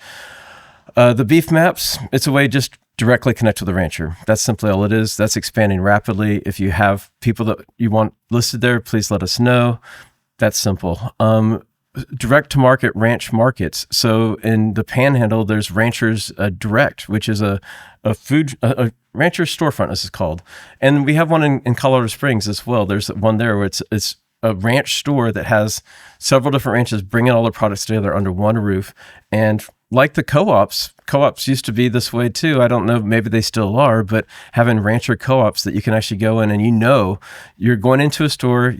The beef maps, it's a way just directly connect with the rancher. That's simply all it is. That's expanding rapidly. If you have people that you want listed there, please let us know. That's simple. Direct to market ranch markets. So in the Panhandle, there's Ranchers Direct, which is a rancher storefront, this is called. And we have one in Colorado Springs as well. There's one there where it's a ranch store that has several different ranches bringing all their products together under one roof. And like the co-ops used to be this way too. I don't know, maybe they still are, but having rancher co-ops that you can actually go in and you're going into a store,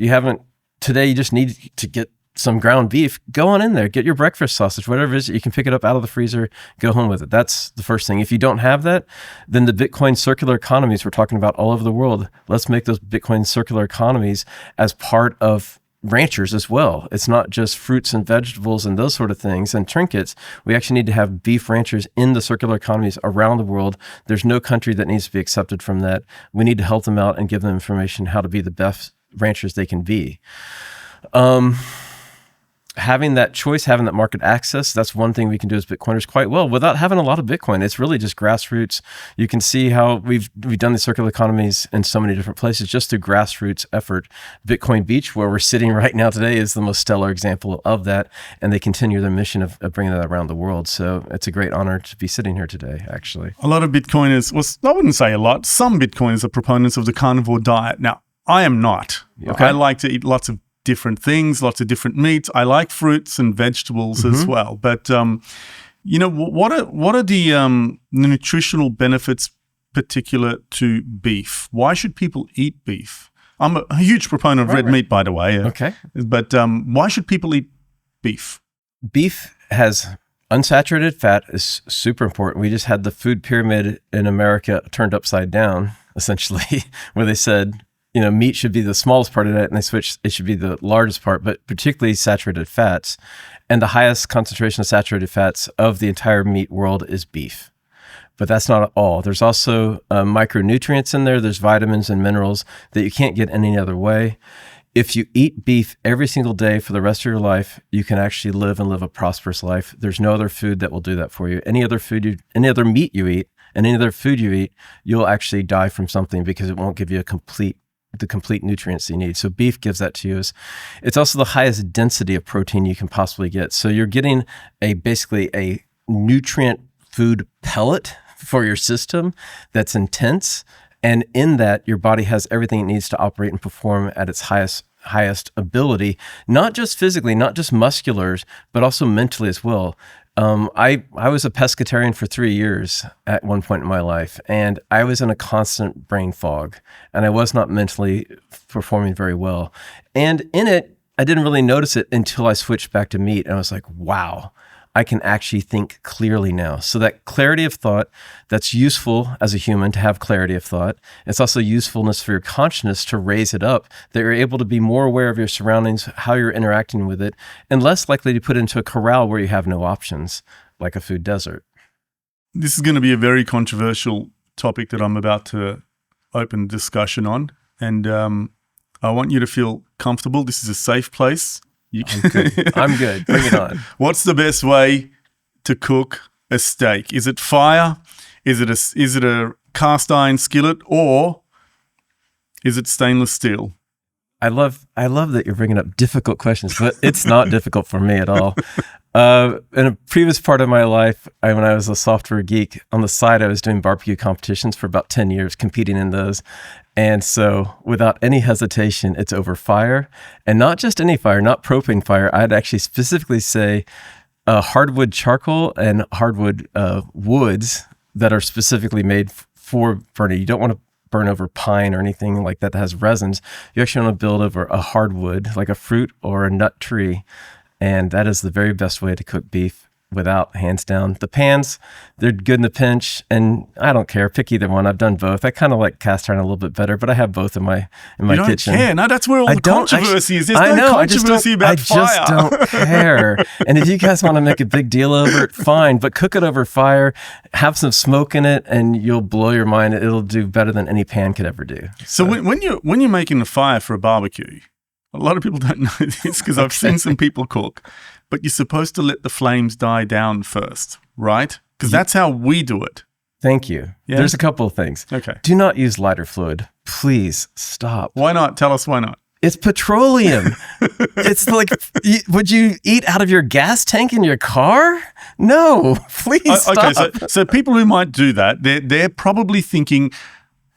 today you just need to get some ground beef, go on in there, get your breakfast sausage, whatever it is, you can pick it up out of the freezer, go home with it. That's the first thing. If you don't have that, then the Bitcoin circular economies we're talking about all over the world, let's make those Bitcoin circular economies as part of ranchers as well. It's not just fruits and vegetables and those sort of things and trinkets. We actually need to have beef ranchers in the circular economies around the world. There's no country that needs to be accepted from that. We need to help them out and give them information how to be the best ranchers they can be. Having that choice, having that market access, that's one thing we can do as Bitcoiners quite well without having a lot of Bitcoin. It's really just grassroots. You can see how we've done the circular economies in so many different places just through grassroots effort. Bitcoin Beach, where we're sitting right now today, is the most stellar example of that. And they continue their mission of bringing that around the world. So it's a great honor to be sitting here today, actually. A lot of Bitcoiners, I wouldn't say a lot, some Bitcoiners are proponents of the carnivore diet. Now, I am not. Okay. I like to eat lots of different things, lots of different meats. I like fruits and vegetables as well. But, what are the nutritional benefits particular to beef? Why should people eat beef? I'm a huge proponent of red meat, by the way. Okay. But why should people eat beef? Beef has unsaturated fat is super important. We just had the food pyramid in America turned upside down, essentially, where they said, meat should be the smallest part of it, and they switched, it should be the largest part, but particularly saturated fats. And the highest concentration of saturated fats of the entire meat world is beef. But that's not all. There's also micronutrients in there. There's vitamins and minerals that you can't get any other way. If you eat beef every single day for the rest of your life, you can actually live a prosperous life. There's no other food that will do that for you. Any other meat you eat, and any other food you eat, you'll actually die from something because it won't give you the complete nutrients you need. So beef gives that to you. It's also the highest density of protein you can possibly get. So you're getting basically a nutrient food pellet for your system that's intense. And in that, your body has everything it needs to operate and perform at its highest ability, not just physically, not just musculars, but also mentally as well. I was a pescatarian for 3 years at one point in my life, and I was in a constant brain fog, and I was not mentally performing very well. And in it, I didn't really notice it until I switched back to meat, and I was like, wow, I can actually think clearly now. So that clarity of thought, that's useful as a human to have clarity of thought. It's also usefulness for your consciousness to raise it up, that you're able to be more aware of your surroundings, how you're interacting with it, and less likely to put into a corral where you have no options, like a food desert. This is going to be a very controversial topic that I'm about to open discussion on. And I want you to feel comfortable. This is a safe place. I'm good. Bring it on. What's the best way to cook a steak? Is it fire? Is it a cast iron skillet, or is it stainless steel? I love that you're bringing up difficult questions, but it's not difficult for me at all. In a previous part of my life, when I was a software geek, on the side, I was doing barbecue competitions for about 10 years, competing in those. And so without any hesitation, it's over fire, and not just any fire, not propane fire. I'd actually specifically say hardwood charcoal and hardwood woods that are specifically made for burning. You don't want to burn over pine or anything like that has resins. You actually want to build over a hardwood, like a fruit or a nut tree. And that is the very best way to cook beef without, hands down. The pans, they're good in the pinch, and I don't care. Pick either one. I've done both. I kind of like cast iron a little bit better, but I have both in my kitchen. Yeah, no, that's where all the controversy is. There's no controversy about fire. I just don't care. And if you guys want to make a big deal over it, fine, but cook it over fire, have some smoke in it, and you'll blow your mind. It'll do better than any pan could ever do. So when you're making a fire for a barbecue, a lot of people don't know this because I've seen some people cook, but you're supposed to let the flames die down first, right? Because that's how we do it. Thank you. Yeah? There's a couple of things. Okay. Do not use lighter fluid. Please stop. Why not? Tell us why not. It's petroleum. It's like, would you eat out of your gas tank in your car? No, please stop. Okay, so people who might do that, they're probably thinking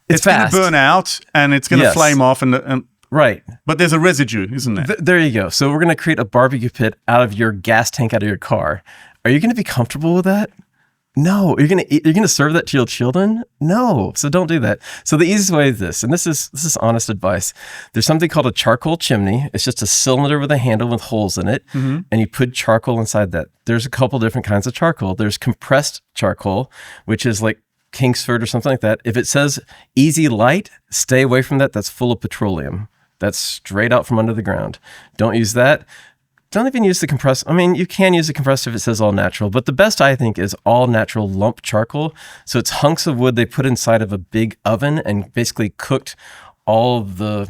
it's going to burn out and it's going to flame off and right. But there's a residue, isn't there? There you go. So we're going to create a barbecue pit out of your gas tank out of your car. Are you going to be comfortable with that? No. You're going to serve that to your children? No. So don't do that. So the easiest way is this, and this is honest advice. There's something called a charcoal chimney. It's just a cylinder with a handle with holes in it, and you put charcoal inside that. There's a couple different kinds of charcoal. There's compressed charcoal, which is like Kingsford or something like that. If it says easy light, stay away from that. That's full of petroleum. That's straight out from under the ground. Don't use that. Don't even use the compressed. I mean, you can use the compressed if it says all natural, but the best I think is all natural lump charcoal. So it's hunks of wood they put inside of a big oven and basically cooked all of the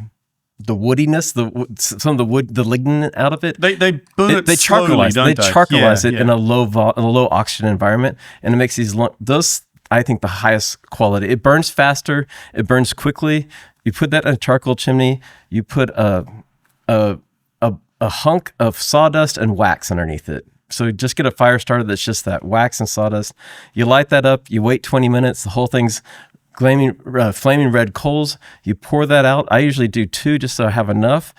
woodiness, some of the wood, the lignin out of it. They burn it they slowly, charcoalize. don't they? They charcoalize it in a low oxygen environment, and it makes those, I think, the highest quality. It burns faster. It burns quickly. You put that in a charcoal chimney. You put a hunk of sawdust and wax underneath it. So just get a fire starter that's just that wax and sawdust. You light that up. You wait 20 minutes. The whole thing's flaming red coals. You pour that out. I usually do 2 just so I have enough.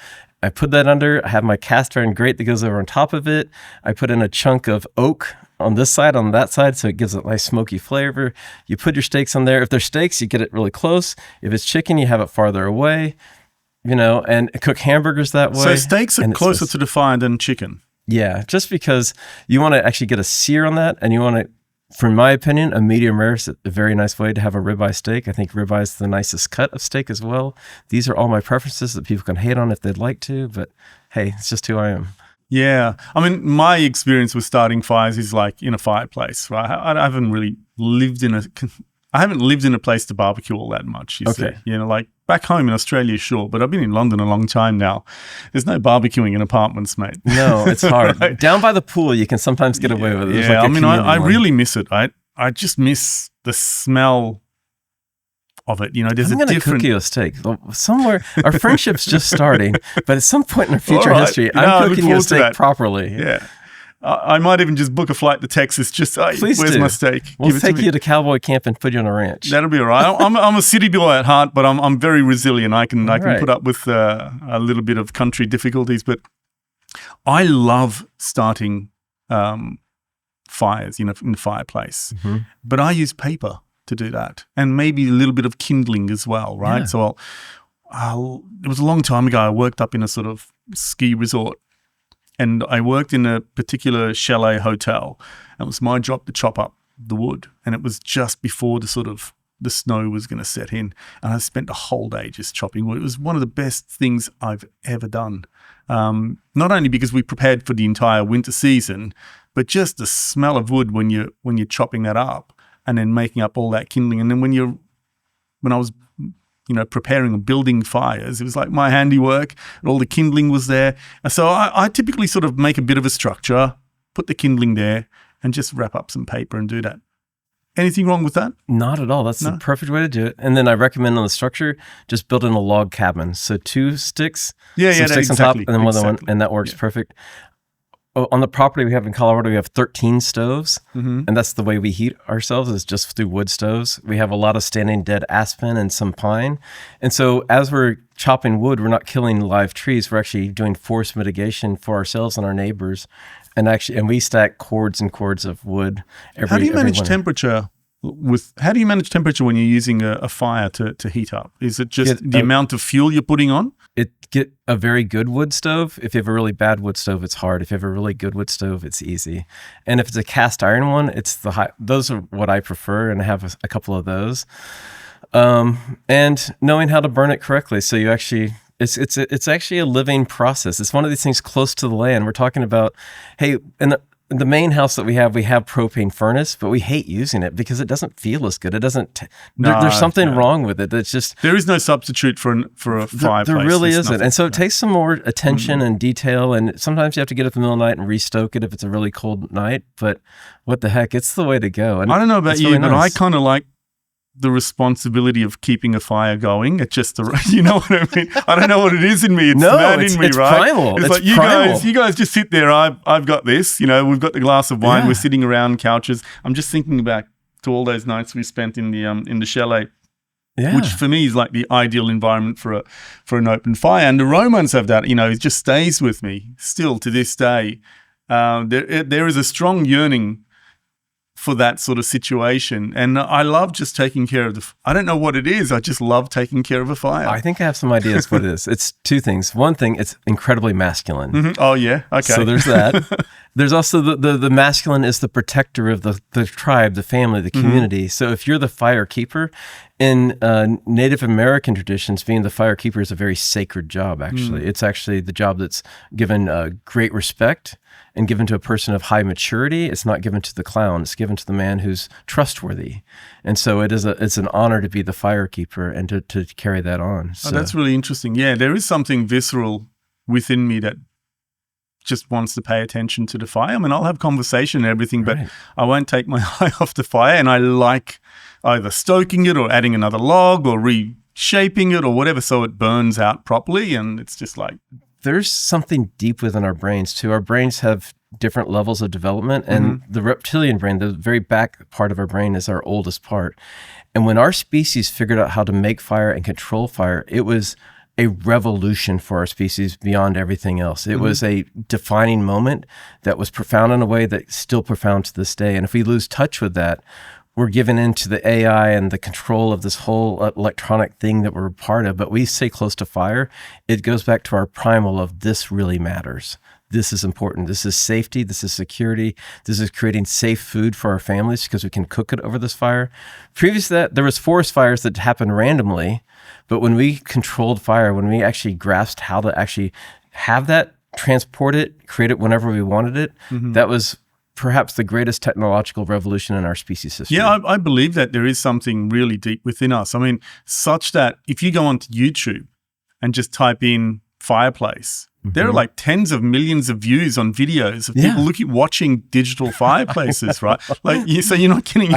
I put that under. I have my cast iron grate that goes over on top of it. I put in a chunk of oak on this side, on that side, so it gives a nice smoky flavor. You put your steaks on there. If they're steaks, you get it really close. If it's chicken, you have it farther away, and cook hamburgers that way. So steaks are closer to the fire than chicken. Yeah, just because you want to actually get a sear on that, and you want to, for my opinion, a medium rare is a very nice way to have a ribeye steak. I think ribeye is the nicest cut of steak as well. These are all my preferences that people can hate on if they'd like to, but hey, it's just who I am. Yeah. I mean, my experience with starting fires is like in a fireplace, right? I haven't really lived in a place to barbecue all that much, you see. Like back home in Australia, sure, but I've been in London a long time now. There's no barbecuing in apartments, mate. No, it's hard. Right? Down by the pool, you can sometimes get away with it. Yeah, like I really miss it. I just miss the smell of it. There's I'm going to cook you a steak. Somewhere, our friendship's just starting, but at some point in our future history, I'm cooking you a steak properly. Yeah. I might even just book a flight to Texas. Where's my steak? We'll take you to cowboy camp and put you on a ranch. That'll be all right. I'm a city boy at heart, but I'm very resilient. I can put up with a little bit of country difficulties, but I love starting fires in the fireplace. Mm-hmm. But I use paper to do that, and maybe a little bit of kindling as well, right? Yeah. So it was a long time ago. I worked up in a sort of ski resort, and I worked in a particular chalet hotel. And it was my job to chop up the wood, and it was just before the snow was going to set in, and I spent a whole day just chopping wood. It was one of the best things I've ever done. Not only because we prepared for the entire winter season, but just the smell of wood when you're chopping that up and then making up all that kindling. And then when I was preparing and building fires, it was like my handiwork, and all the kindling was there. And so I typically sort of make a bit of a structure, put the kindling there, and just wrap up some paper and do that. Anything wrong with that? Not at all. That's the perfect way to do it. And then I recommend on the structure, just build in a log cabin. So 2 sticks, sticks on top, and then one, and that works perfect. On the property we have in Colorado, we have 13 stoves, and that's the way we heat ourselves, is just through wood stoves. We have a lot of standing dead aspen and some pine. And so as we're chopping wood, we're not killing live trees. We're actually doing forest mitigation for ourselves and our neighbors. And we stack cords and cords of wood every How do you manage winter. temperature? How do you manage temperature when you're using a fire to heat up? Is it just the amount of fuel you're putting on? Get a very good wood stove. If you have a really bad wood stove, it's hard. If you have a really good wood stove, it's easy. And if it's a cast iron one, it's the high. Those are what I prefer, and I have a couple of those. And knowing how to burn it correctly, so you actually. It's actually a living process. It's one of these things close to the land. We're talking about, hey, in the main house that we have propane furnace, but we hate using it because it doesn't feel as good. It doesn't. There's something wrong with it. It's just there is no substitute for a fireplace. There really isn't. And so it takes some more attention and detail. And sometimes you have to get up in the middle of the night and restoke it if it's a really cold night. But what the heck? It's the way to go. And I don't know about you, but I kind of like the responsibility of keeping a fire going. It's just you know what I mean? I don't know what it is in me. It's that in me, it's right? Primal. It's like you guys just sit there. I've got this. We've got the glass of wine. We're sitting around couches. I'm just thinking back to all those nights we spent in the chalet. Yeah. Which for me is like the ideal environment for an open fire. And the Romans have that, it just stays with me still to this day. There is a strong yearning for that sort of situation. And I love just taking care of I don't know what it is. I just love taking care of a fire. I think I have some ideas what it is. It's 2 things. One thing, it's incredibly masculine. Mm-hmm. Oh, yeah. Okay. So there's that. There's also the masculine is the protector of the tribe, the family, the community. Mm-hmm. So if you're the fire keeper, in Native American traditions, being the fire keeper is a very sacred job, actually. It's actually the job that's given great respect and given to a person of high maturity. It's not given to the clown. It's given to the man who's trustworthy. And so it's an honor to be the fire keeper and to carry that on. So. Oh, that's really interesting. Yeah, there is something visceral within me that just wants to pay attention to the fire. I mean, I'll have conversation and everything, but I won't take my eye off the fire. And I like either stoking it or adding another log or reshaping it or whatever so it burns out properly. And it's just like... There's something deep within our brains, too. Our brains have different levels of development, and the reptilian brain, the very back part of our brain, is our oldest part. And when our species figured out how to make fire and control fire, it was a revolution for our species beyond everything else. It was a defining moment that was profound in a way that's still profound to this day. And if we lose touch with that, we're given into the AI and the control of this whole electronic thing that we're a part of. But we stay close to fire. It goes back to our primal of this really matters. This is important. This is safety. This is security. This is creating safe food for our families because we can cook it over this fire. Previous to that, there was forest fires that happened randomly. But when we controlled fire, when we actually grasped how to actually have that, transport it, create it whenever we wanted it, that was perhaps the greatest technological revolution in our species history. Yeah, I believe that there is something really deep within us. I mean, such that if you go onto YouTube and just type in fireplace, there are like tens of millions of views on videos of people watching digital fireplaces, right? Like, so you're not getting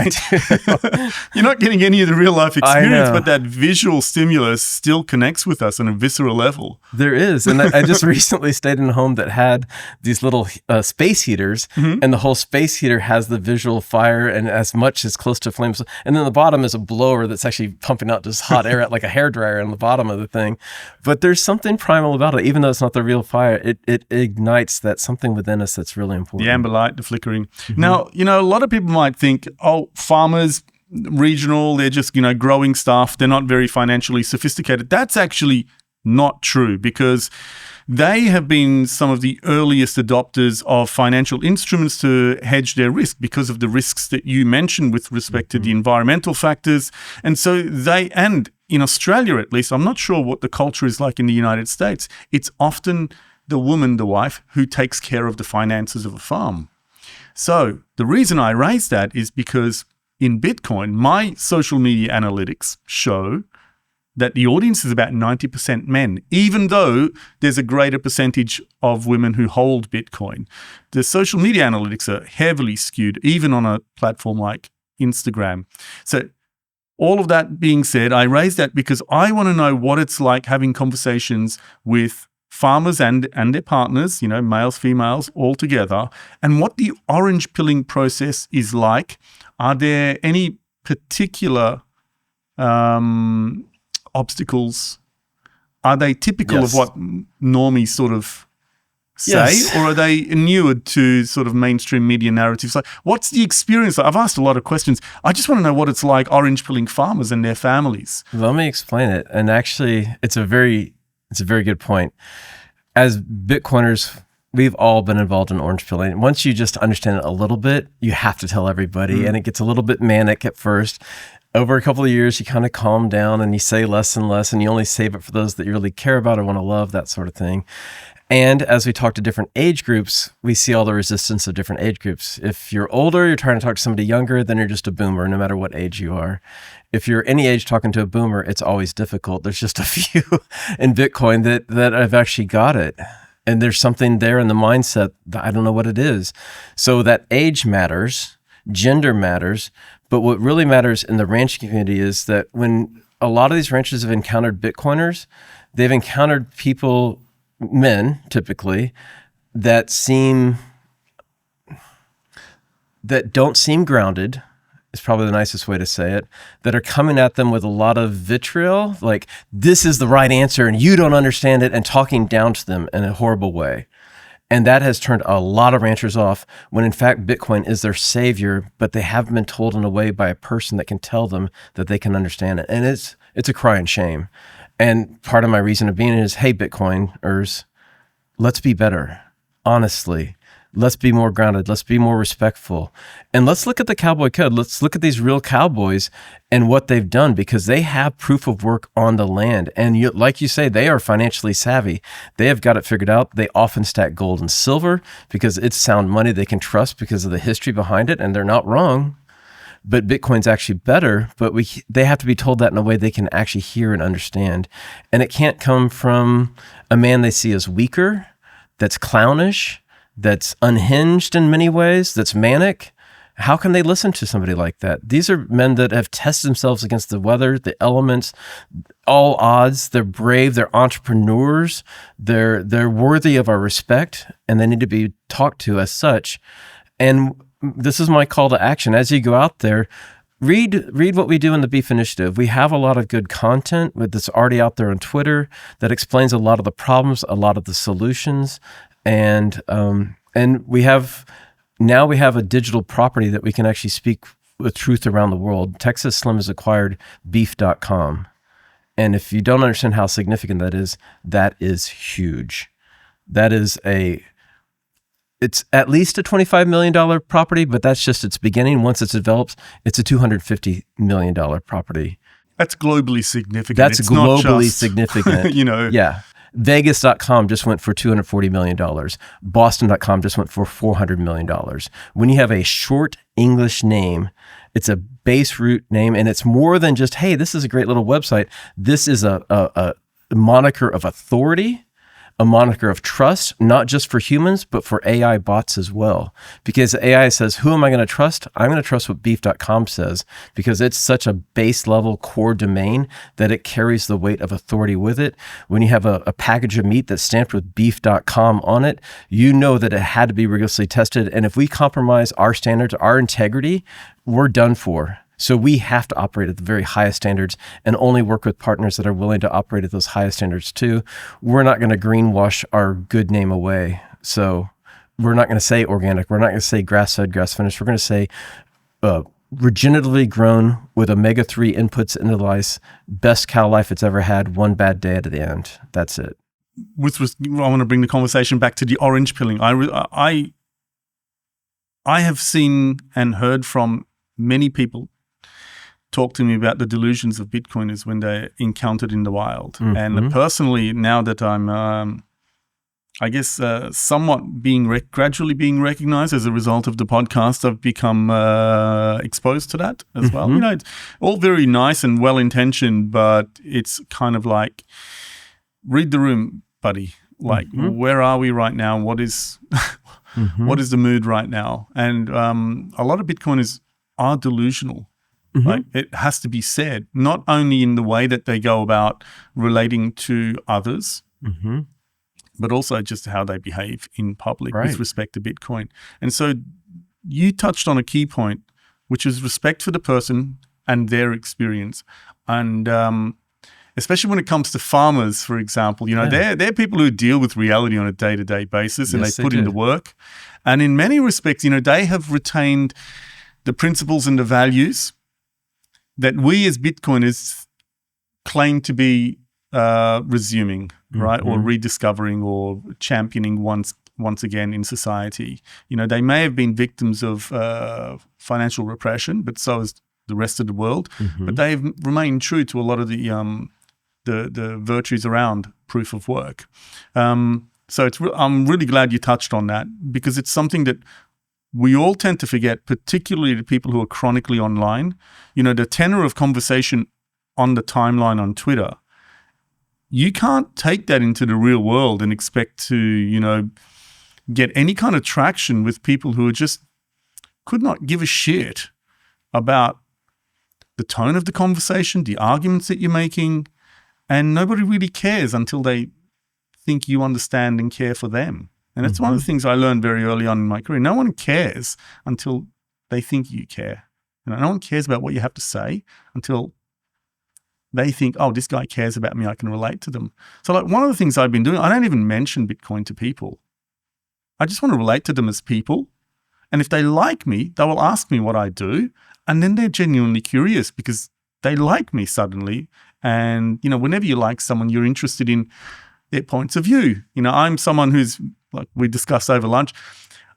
you're not getting any of the real life experience, but that visual stimulus still connects with us on a visceral level. There is, and I just recently stayed in a home that had these little space heaters, and the whole space heater has the visual fire and as much as close to flames, and then the bottom is a blower that's actually pumping out just hot air, like a hairdryer on the bottom of the thing. But there's something primal about it, even though it's not the real fire. It ignites that something within us that's really important. The amber light, the flickering. Now, a lot of people might think, oh, farmers, regional, they're just, growing stuff. They're not very financially sophisticated. That's actually not true, because they have been some of the earliest adopters of financial instruments to hedge their risk because of the risks that you mentioned with respect to the environmental factors. And so and in Australia at least, I'm not sure what the culture is like in the United States, it's often the woman, the wife, who takes care of the finances of a farm. So the reason I raise that is because in Bitcoin, my social media analytics show that the audience is about 90% men, even though there's a greater percentage of women who hold Bitcoin. The social media analytics are heavily skewed, even on a platform like Instagram. So all of that being said, I raise that because I want to know what it's like having conversations with farmers and their partners, males, females, all together, and what the orange pilling process is like. Are there any particular obstacles? Are they typical of what normies sort of say, or are they inured to sort of mainstream media narratives? Like, what's the experience? I've asked a lot of questions. I just want to know what it's like orange pilling farmers and their families. Let me explain it. And actually, it's a very good point. As Bitcoiners, we've all been involved in orange pilling. Once you just understand it a little bit, you have to tell everybody, and it gets a little bit manic at first. Over a couple of years, you kind of calm down and you say less and less, and you only save it for those that you really care about or want to love, that sort of thing. And as we talk to different age groups, we see all the resistance of different age groups. If you're older, you're trying to talk to somebody younger, then you're just a boomer, no matter what age you are. If you're any age talking to a boomer, it's always difficult. There's just a few in Bitcoin that have actually got it. And there's something there in the mindset that I don't know what it is. So that age matters, gender matters, but what really matters in the ranch community is that when a lot of these ranchers have encountered Bitcoiners, they've encountered people, men typically, that don't seem grounded, is probably the nicest way to say it, that are coming at them with a lot of vitriol, like, this is the right answer and you don't understand it, and talking down to them in a horrible way. And that has turned a lot of ranchers off, when in fact Bitcoin is their savior, but they haven't been told in a way by a person that can tell them that they can understand it. And it's a crying shame. And part of my reason of being is, hey, Bitcoiners, let's be better. Honestly, let's be more grounded. Let's be more respectful. And let's look at the cowboy code. Let's look at these real cowboys and what they've done, because they have proof of work on the land. And like you say, they are financially savvy. They have got it figured out. They often stack gold and silver because it's sound money they can trust because of the history behind it. And they're not wrong. But Bitcoin's actually better, but they have to be told that in a way they can actually hear and understand. And it can't come from a man they see as weaker, that's clownish, that's unhinged in many ways, that's manic. How can they listen to somebody like that? These are men that have tested themselves against the weather, the elements, all odds. They're brave, they're entrepreneurs, they're worthy of our respect, and they need to be talked to as such. And this is my call to action. As you go out there, read what we do in the Beef Initiative. We have a lot of good content that's already out there on Twitter that explains a lot of the problems, a lot of the solutions, and we have a digital property that we can actually speak with truth around the world. Texas Slim has acquired beef.com. And if you don't understand how significant that is huge. It's at least a $25 million property, but that's just its beginning. Once it's developed, it's a $250 million property. That's globally significant. That's it's globally not just, significant. Yeah. Vegas.com just went for $240 million. Boston.com just went for $400 million. When you have a short English name, it's a base root name, and it's more than just, hey, this is a great little website. This is a moniker of authority, a moniker of trust, not just for humans, but for AI bots as well. Because AI says, who am I going to trust? I'm going to trust what beef.com says, because it's such a base level core domain that it carries the weight of authority with it. When you have a package of meat that's stamped with beef.com on it, you know that it had to be rigorously tested. And if we compromise our standards, our integrity, we're done for. So we have to operate at the very highest standards and only work with partners that are willing to operate at those highest standards too. We're not going to greenwash our good name away. So we're not going to say organic. We're not going to say grass-fed, grass-finished. We're going to say regeneratively grown with omega-3 inputs into the lice, best cow life it's ever had, one bad day at the end. That's it. I want to bring the conversation back to the orange pilling. I have seen and heard from many people talk to me about the delusions of Bitcoiners when they're encountered in the wild. Mm-hmm. And personally, now that I'm, somewhat gradually being recognized as a result of the podcast, I've become exposed to that as well. You know, it's all very nice and well-intentioned, but it's kind of like, read the room, buddy. Like, where are we right now? What is what is the mood right now? And a lot of Bitcoiners are delusional. Like, it has to be said, not only in the way that they go about relating to others, but also just how they behave in public with respect to Bitcoin. And so you touched on a key point, which is respect for the person and their experience. And especially when it comes to farmers, for example, you know, they're people who deal with reality on a day-to-day basis, and they put in the work. And in many respects, you know, they have retained the principles and the values that we as Bitcoiners claim to be resuming, right, or rediscovering or championing once again in society. You know, they may have been victims of financial repression, but so has the rest of the world. But they've remained true to a lot of the virtues around proof of work. So I'm really glad you touched on that, because it's something that we all tend to forget, particularly the people who are chronically online. You know, the tenor of conversation on the timeline on Twitter, you can't take that into the real world and expect to, you know, get any kind of traction with people who just could not give a shit about the tone of the conversation, the arguments that you're making, and nobody really cares until they think you understand and care for them. And that's one of the things I learned very early on in my career. No one cares until they think you care. You know, no one cares about what you have to say until they think, oh, this guy cares about me, I can relate to them. So like one of the things I've been doing, I don't even mention Bitcoin to people. I just want to relate to them as people. And if they like me, they will ask me what I do. And then they're genuinely curious because they like me suddenly. And, you know, whenever you like someone, you're interested in their points of view. You know, I'm someone who's, like we discussed over lunch,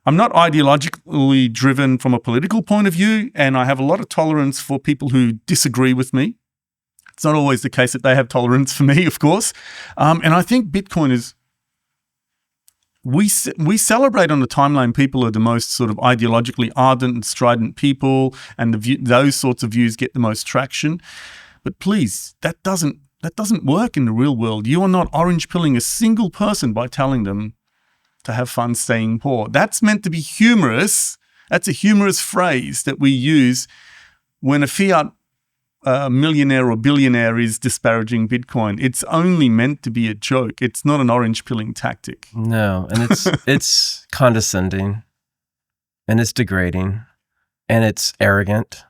I'm not ideologically driven from a political point of view, and I have a lot of tolerance for people who disagree with me. It's not always the case that they have tolerance for me, of course. And I think Bitcoin is, we celebrate on the timeline people are the most sort of ideologically ardent and strident people, and those sorts of views get the most traction. But please, that doesn't work in the real world. You are not orange pilling a single person by telling them to have fun staying poor. That's meant to be humorous. That's a humorous phrase that we use when a fiat millionaire or billionaire is disparaging Bitcoin. It's only meant to be a joke. It's not an orange pilling tactic. No, and it's condescending, and it's degrading, and it's arrogant,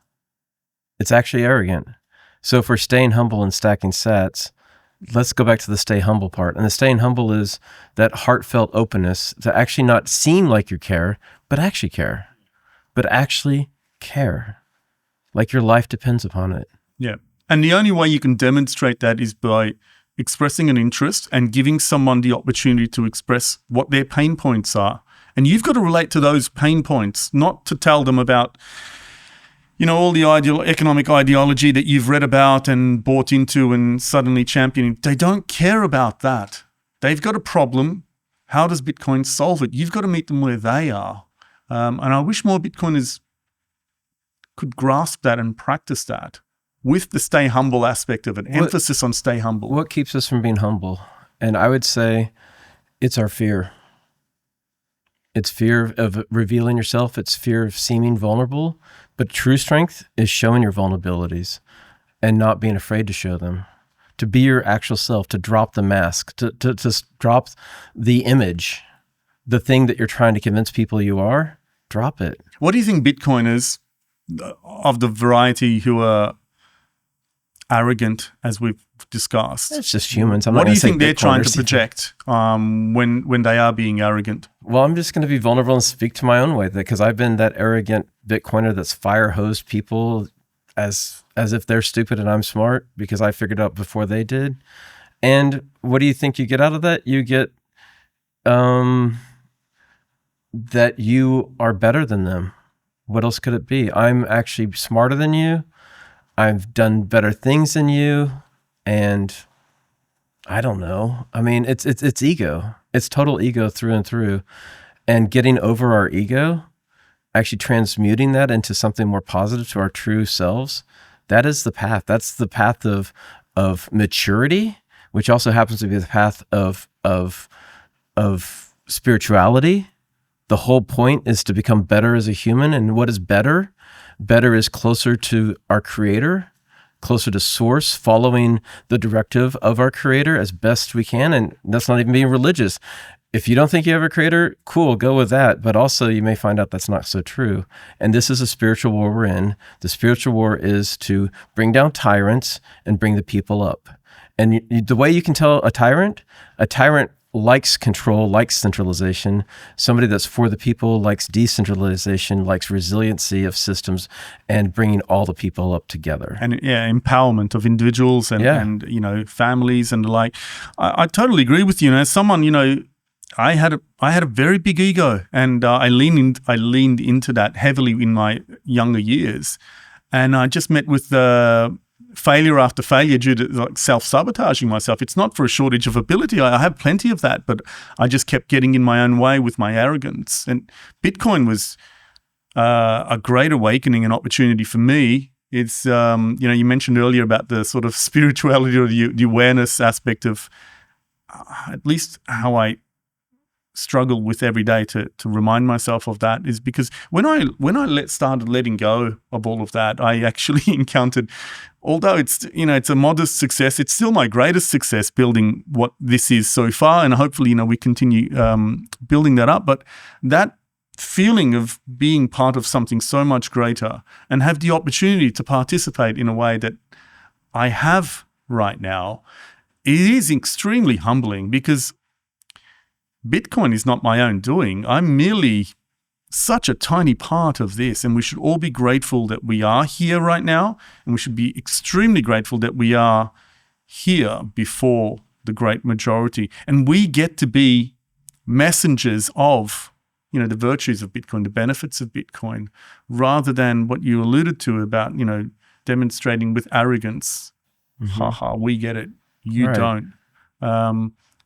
It's actually arrogant. So if we're staying humble and stacking sats, let's go back to the stay humble part. And the staying humble is that heartfelt openness to actually not seem like you care, but actually care. But actually care. Like your life depends upon it. Yeah. And the only way you can demonstrate that is by expressing an interest and giving someone the opportunity to express what their pain points are. And you've got to relate to those pain points, not to tell them about, all the economic ideology that you've read about and bought into and suddenly championing. They don't care about that. They've got a problem. How does Bitcoin solve it? You've got to meet them where they are. And I wish more Bitcoiners could grasp that and practice that with the stay humble aspect of it, emphasis on stay humble. What keeps us from being humble? And I would say it's our fear. It's fear of revealing yourself. It's fear of seeming vulnerable. But true strength is showing your vulnerabilities and not being afraid to show them, to be your actual self, to drop the mask, to drop the image, the thing that you're trying to convince people you are, drop it. What do you think Bitcoiners of the variety who are arrogant, as we've discussed? It's just humans. What do you think they're trying to project when they are being arrogant? Well, I'm just going to be vulnerable and speak to my own way, because I've been that arrogant Bitcoiner that's fire hosed people as if they're stupid and I'm smart because I figured out before they did. And what do you think you get out of that? You get that you are better than them. What else could it be? I'm actually smarter than you. I've done better things than you. And I don't know. I mean, it's ego. It's total ego through and through. And getting over our ego, actually transmuting that into something more positive to our true selves, that is the path. That's the path of maturity, which also happens to be the path of spirituality. The whole point is to become better as a human. And what is better? Better is closer to our creator, closer to source, following the directive of our creator as best we can. And that's not even being religious. If you don't think you have a creator, cool, go with that. But also you may find out that's not so true. And this is a spiritual war we're in. The spiritual war is to bring down tyrants and bring the people up. And the way you can tell a tyrant likes control, likes centralization. Somebody that's for the people likes decentralization, likes resiliency of systems and bringing all the people up together. And empowerment of individuals and families and the like. I totally agree with you. As someone, I had a very big ego, and I leaned into that heavily in my younger years, and I just met with failure after failure due to self-sabotaging myself. It's not for a shortage of ability. I have plenty of that, but I just kept getting in my own way with my arrogance. And Bitcoin was a great awakening and opportunity for me. It's you mentioned earlier about the sort of spirituality or the awareness aspect of at least how I struggle with every day to remind myself of that, is because when I started letting go of all of that, I actually encountered, although it's a modest success, it's still my greatest success building what this is so far, and hopefully we continue building that up. But that feeling of being part of something so much greater and have the opportunity to participate in a way that I have right now, it is extremely humbling, because Bitcoin is not my own doing. I'm merely such a tiny part of this, and we should all be grateful that we are here right now, and we should be extremely grateful that we are here before the great majority. And we get to be messengers of, the virtues of Bitcoin, the benefits of Bitcoin, rather than what you alluded to about, demonstrating with arrogance. Mm-hmm. We get it. You don't.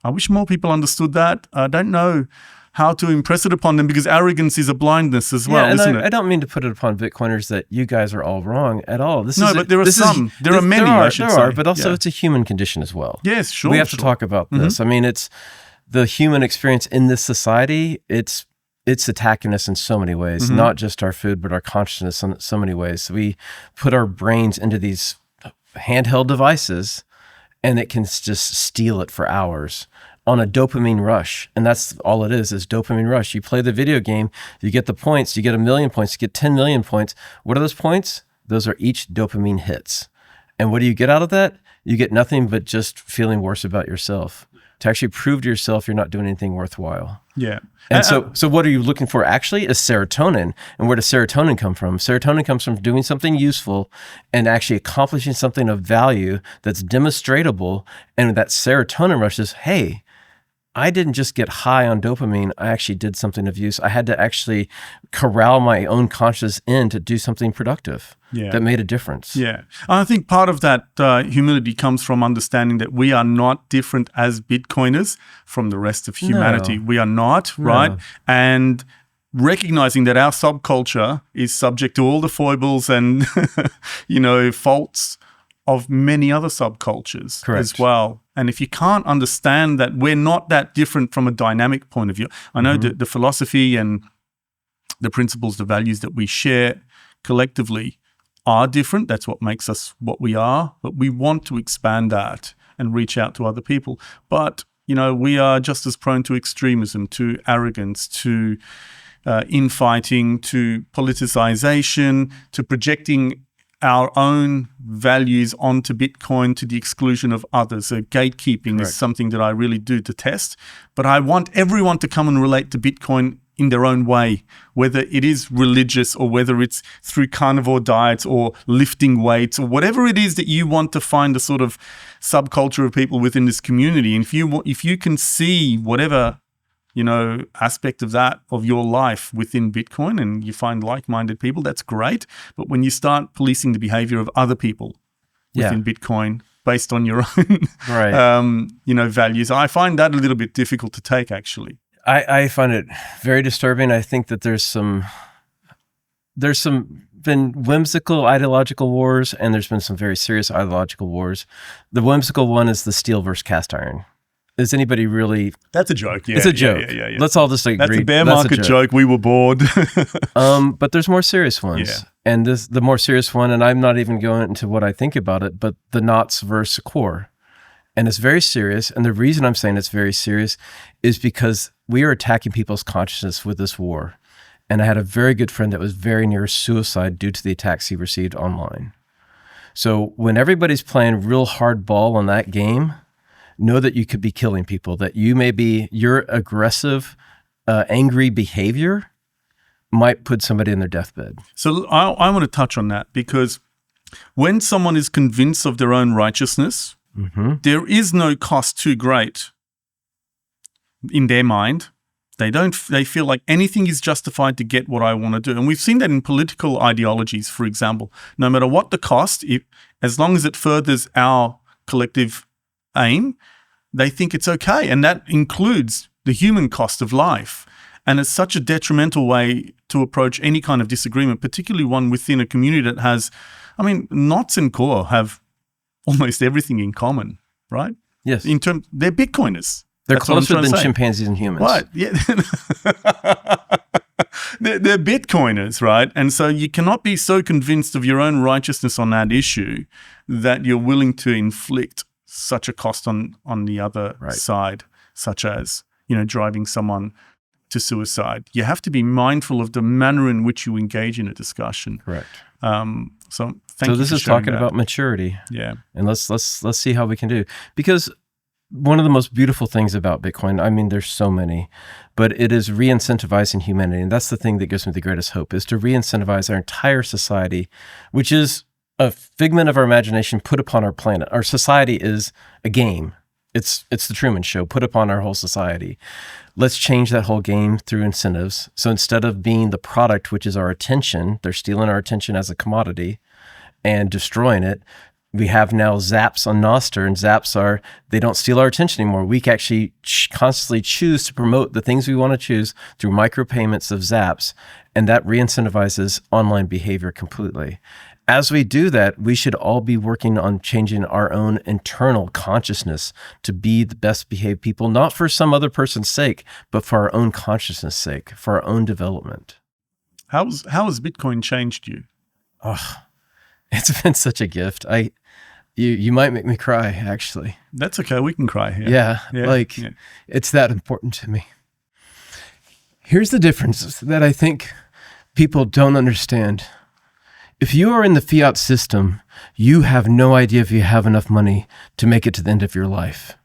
I wish more people understood that. I don't know how to impress it upon them, because arrogance is a blindness as well, isn't it? I don't mean to put it upon Bitcoiners that you guys are all wrong at all. But there are some. There are many, I should say. But also it's a human condition as well. Yes, sure. We have to talk about this. I mean, it's the human experience in this society. It's attacking us in so many ways, not just our food, but our consciousness in so many ways. We put our brains into these handheld devices, and it can just steal it for hours on a dopamine rush. And that's all it is dopamine rush. You play the video game, you get the points, you get 1 million points, you get 10 million points. What are those points? Those are each dopamine hits. And what do you get out of that? You get nothing but just feeling worse about yourself. To actually prove to yourself you're not doing anything worthwhile. Yeah. And so what are you looking for actually is serotonin. And where does serotonin come from? Serotonin comes from doing something useful and actually accomplishing something of value that's demonstratable. And that serotonin rush is, hey, I didn't just get high on dopamine. I actually did something of use. I had to actually corral my own conscious in to do something productive that made a difference. Yeah. I think part of that humility comes from understanding that we are not different as Bitcoiners from the rest of humanity. We are not, right? And recognizing that our subculture is subject to all the foibles and, faults of many other subcultures as well. And if you can't understand that we're not that different from a dynamic point of view, I know the philosophy and the principles, the values that we share collectively are different. That's what makes us what we are. But we want to expand that and reach out to other people. But, we are just as prone to extremism, to arrogance, to infighting, to politicization, to projecting our own values onto Bitcoin to the exclusion of others. So gatekeeping is something that I really do detest. But I want everyone to come and relate to Bitcoin in their own way, whether it is religious or whether it's through carnivore diets or lifting weights or whatever it is that you want to find a sort of subculture of people within this community. And if you can see whatever aspect of that, of your life within Bitcoin, and you find like-minded people, that's great. But when you start policing the behavior of other people within Bitcoin based on your own, values, I find that a little bit difficult to take, actually. I find it very disturbing. I think that there's been whimsical ideological wars, and there's been some very serious ideological wars. The whimsical one is the steel versus cast iron. Is anybody really? That's a joke. Yeah, it's a joke. Yeah. Let's all just agree. That's a bear market joke. We were bored. But there's more serious ones. Yeah. And the more serious one, and I'm not even going into what I think about it, but the knots versus core. And it's very serious. And the reason I'm saying it's very serious is because we are attacking people's consciousness with this war. And I had a very good friend that was very near suicide due to the attacks he received online. So when everybody's playing real hard ball on that game, know that you could be killing people, that your aggressive, angry behavior might put somebody in their deathbed. So I want to touch on that, because when someone is convinced of their own righteousness, there is no cost too great in their mind. They feel like anything is justified to get what I want to do. And we've seen that in political ideologies, for example. No matter what the cost, as long as it furthers our collective aim, they think it's okay. And that includes the human cost of life. And it's such a detrimental way to approach any kind of disagreement, particularly one within a community that has, knots and core have almost everything in common, right? Yes. They're Bitcoiners. They're closer than chimpanzees and humans. Right, yeah. They're Bitcoiners, right? And so you cannot be so convinced of your own righteousness on that issue that you're willing to inflict such a cost on the other side, such as, driving someone to suicide. You have to be mindful of the manner in which you engage in a discussion. Correct. So this is talking about maturity. Yeah. And let's see how we can do. Because one of the most beautiful things about Bitcoin, there's so many, but it is re-incentivizing humanity. And that's the thing that gives me the greatest hope, is to re-incentivize our entire society, which is a figment of our imagination put upon our planet. Our society is a game. It's the Truman Show put upon our whole society. Let's change that whole game through incentives. So instead of being the product, which is our attention, they're stealing our attention as a commodity and destroying it. We have now zaps on Nostr, and zaps they don't steal our attention anymore. We can actually constantly choose to promote the things we want to choose through micropayments of zaps, and that re-incentivizes online behavior completely. As we do that, we should all be working on changing our own internal consciousness to be the best behaved people, not for some other person's sake, but for our own consciousness' sake, for our own development. How has Bitcoin changed you? Oh, it's been such a gift. You might make me cry, actually. That's okay. We can cry here. Yeah. It's that important to me. Here's the difference that I think people don't understand If you are in the fiat system, you have no idea if you have enough money to make it to the end of your life.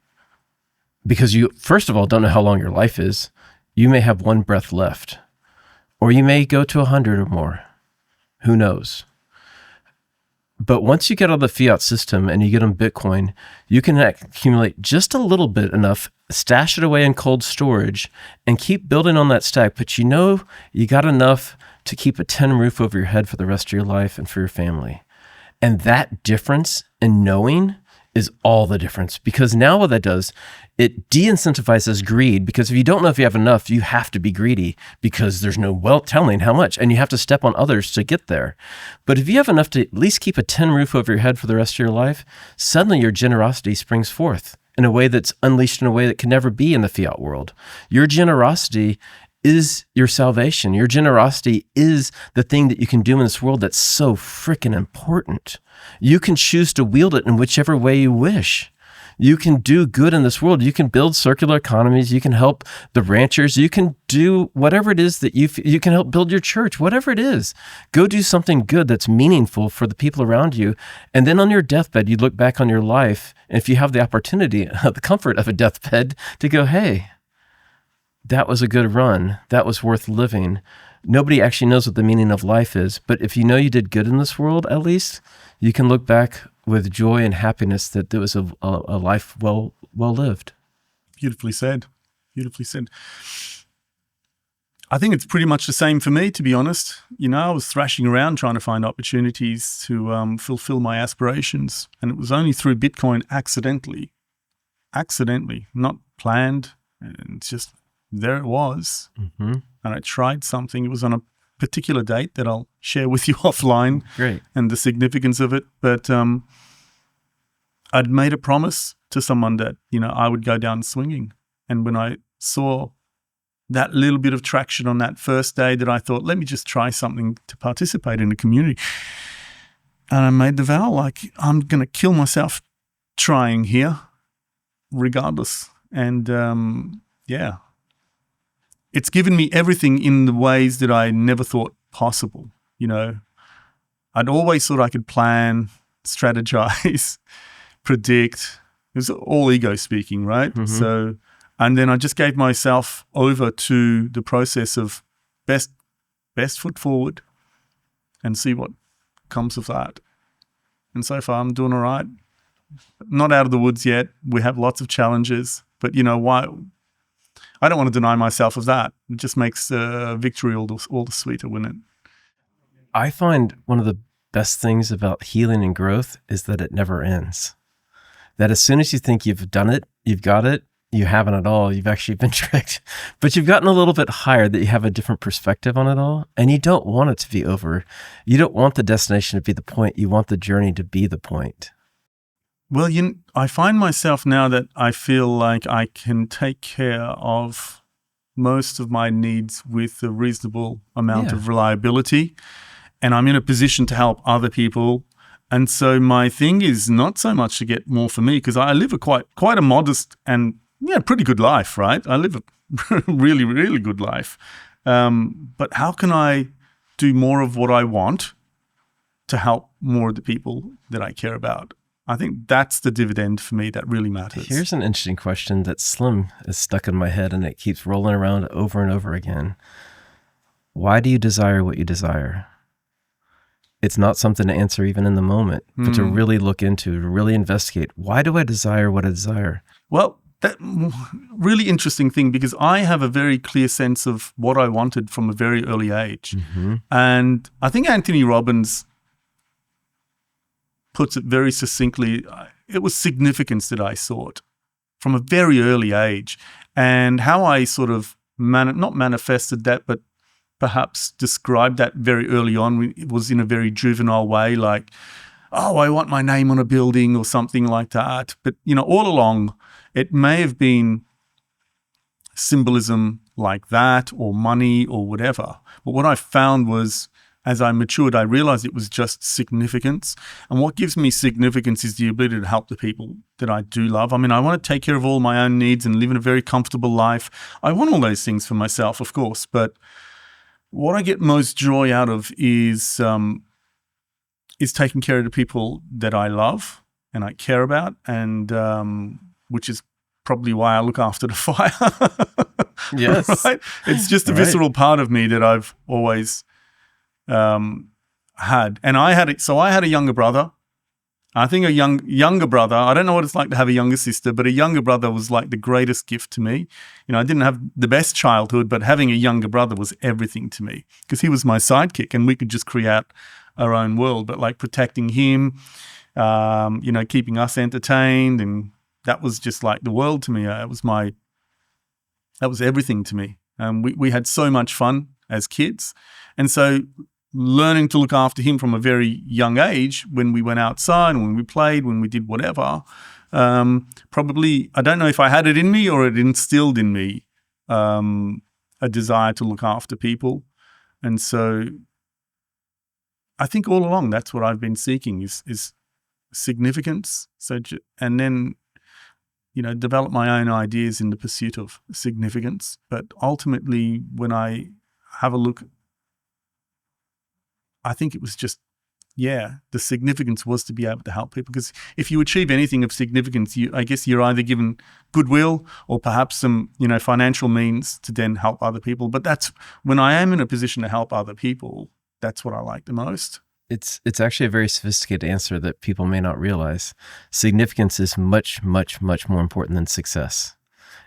Because you, first of all, don't know how long your life is. You may have one breath left, or you may go to 100 or more. Who knows? But once you get out of the fiat system and you get on Bitcoin, you can accumulate just a little bit enough, stash it away in cold storage, and keep building on that stack. But you know you got enough to keep a tin roof over your head for the rest of your life and for your family. And that difference in knowing is all the difference, because now what that does, it de-incentivizes greed, because if you don't know if you have enough, you have to be greedy because there's no telling how much, and you have to step on others to get there. But if you have enough to at least keep a tin roof over your head for the rest of your life, suddenly your generosity springs forth in a way that's unleashed in a way that can never be in the fiat world. Your generosity is your salvation. Your generosity is the thing that you can do in this world that's so freaking important. You can choose to wield it in whichever way you wish. You can do good in this world. You can build circular economies. You can help the ranchers. You can do whatever it is that you can help build your church, whatever it is. Go do something good that's meaningful for the people around you. And then on your deathbed, you look back on your life. And if you have the opportunity, the comfort of a deathbed, to go, hey, that was a good run. That was worth living. Nobody actually knows what the meaning of life is. But if you know you did good in this world, at least, you can look back with joy and happiness that there was a life well lived. Beautifully said. Beautifully said. I think it's pretty much the same for me, to be honest. You know, I was thrashing around trying to find opportunities to fulfill my aspirations. And it was only through Bitcoin accidentally, not planned. And it's just, there it was. Mm-hmm. And I tried something. It was on a particular date that I'll share with you offline. Great. And the significance of it. But I'd made a promise to someone that, you know, I would go down swinging. And when I saw that little bit of traction on that first day, that I thought, let me just try something to participate in the community. And I made the vow, like, I'm going to kill myself trying here, regardless. And yeah. It's given me everything in the ways that I never thought possible. You know, I'd always thought I could plan, strategize, predict. It was all ego speaking, right? Mm-hmm. So, and then I just gave myself over to the process of best foot forward and see what comes of that. And so far I'm doing all right. Not out of the woods yet. We have lots of challenges, but you know why? I don't want to deny myself of that. It just makes victory all the sweeter, wouldn't it? I find one of the best things about healing and growth is that it never ends. That as soon as you think you've done it, you've got it, you haven't at all. You've actually been tricked. But you've gotten a little bit higher, that you have a different perspective on it all. And you don't want it to be over. You don't want the destination to be the point. You want the journey to be the point. Well, I find myself now that I feel like I can take care of most of my needs with a reasonable amount of reliability, and I'm in a position to help other people. And so my thing is not so much to get more for me, because I live a quite a modest and pretty good life, right? I live a really, really good life. But how can I do more of what I want to help more of the people that I care about? I think that's the dividend for me that really matters. Here's an interesting question that Slim is stuck in my head, and it keeps rolling around over and over again. Why do you desire what you desire? It's not something to answer even in the moment, but to really look into, to really investigate. Why do I desire what I desire? Well, that really interesting thing, because I have a very clear sense of what I wanted from a very early age. Mm-hmm. And I think Anthony Robbins puts it very succinctly. It was significance that I sought from a very early age, and how I sort of not manifested that, but perhaps described that very early on. It was in a very juvenile way, like, oh, I want my name on a building or something like that. But, all along, it may have been symbolism like that, or money, or whatever. But what I found was, as I matured, I realized it was just significance. And what gives me significance is the ability to help the people that I do love. I mean, I want to take care of all my own needs and live in a very comfortable life. I want all those things for myself, of course. But what I get most joy out of is is taking care of the people that I love and I care about, and which is probably why I look after the fire. Yes. Right? It's just a visceral part of me that I've always had. And I had it. So I had a younger brother. I think a younger brother, I don't know what it's like to have a younger sister, but a younger brother was like the greatest gift to me. You know, I didn't have the best childhood, but having a younger brother was everything to me because he was my sidekick and we could just create our own world. But like protecting him, you know, keeping us entertained, and that was just like the world to me. That was everything to me. We had so much fun as kids. And so learning to look after him from a very young age, when we went outside, when we played, when we did whatever, probably, I don't know if I had it in me or it instilled in me a desire to look after people. And so I think all along that's what I've been seeking is significance. And then, you know, develop my own ideas in the pursuit of significance. But ultimately, when I have a look, I think it was just, the significance was to be able to help people. Because if you achieve anything of significance, I guess you're either given goodwill or perhaps some, you know, financial means to then help other people. But that's when I am in a position to help other people, that's what I like the most. It's actually a very sophisticated answer that people may not realize. Significance is much, much, much more important than success.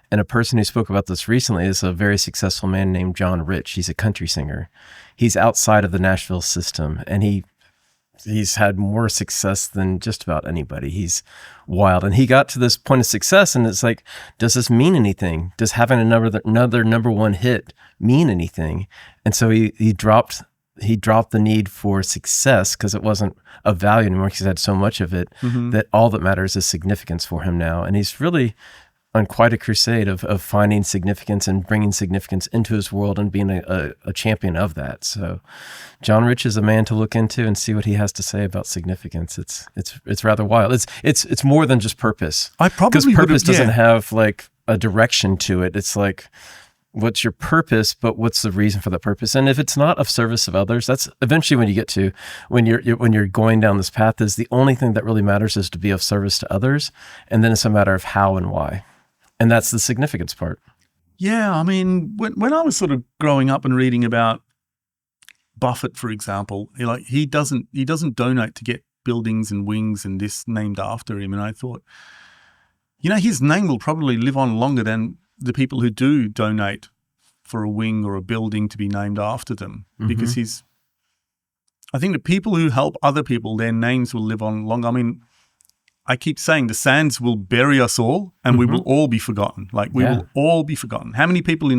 And a person who spoke about this recently is a very successful man named John Rich. He's a country singer. He's outside of the Nashville system, and he's had more success than just about anybody. He's wild. And he got to this point of success, and it's like, does this mean anything? Does having another number one hit mean anything? And so he dropped the need for success because it wasn't of value anymore because he had so much of it, that all that matters is significance for him now. And he's really on quite a crusade of finding significance and bringing significance into his world and being a champion of that. So John Rich is a man to look into and see what he has to say about significance. It's rather wild. It's more than just purpose. Because purpose doesn't have like a direction to it. It's like, what's your purpose, but what's the reason for the purpose? And if it's not of service of others, that's eventually when you get to when you're going down this path, is the only thing that really matters is to be of service to others. And then it's a matter of how and why. And that's the significance part. Yeah, I mean, when I was sort of growing up and reading about Buffett, for example, he doesn't donate to get buildings and wings and this named after him. And I thought, you know, his name will probably live on longer than the people who do donate for a wing or a building to be named after them, because I think the people who help other people, their names will live on longer. I mean, I keep saying the sands will bury us all and we will all be forgotten. Like we will all be forgotten. How many people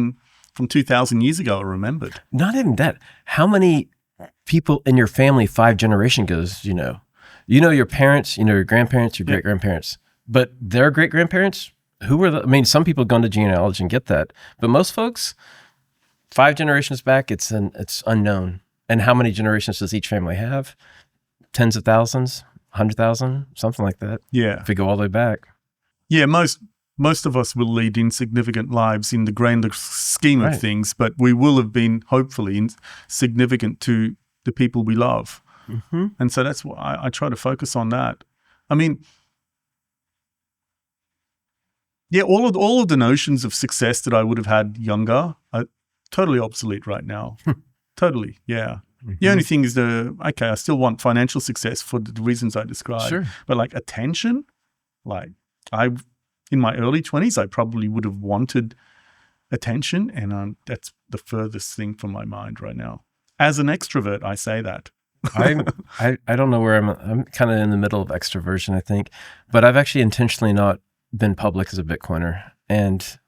from 2,000 years ago are remembered? Not even that. How many people in your family 5 generations goes, you know your parents, you know your grandparents, your great-grandparents, but their great-grandparents, who were I mean, some people go into genealogy and get that, but most folks, 5 generations back, it's unknown. And how many generations does each family have? Tens of thousands? 100,000, something like that. Yeah. If we go all the way back. Yeah, most of us will lead insignificant lives in the grander scheme of things, but we will have been hopefully significant to the people we love. And so that's why I try to focus on that. I mean, all of the notions of success that I would have had younger are totally obsolete right now. Totally, yeah. The only thing is I still want financial success for the reasons I described. Sure. But like attention, like in my early 20s, I probably would have wanted attention, and that's the furthest thing from my mind right now. As an extrovert, I say that. I don't know where I'm kind of in the middle of extroversion, I think, but I've actually intentionally not been public as a Bitcoiner. And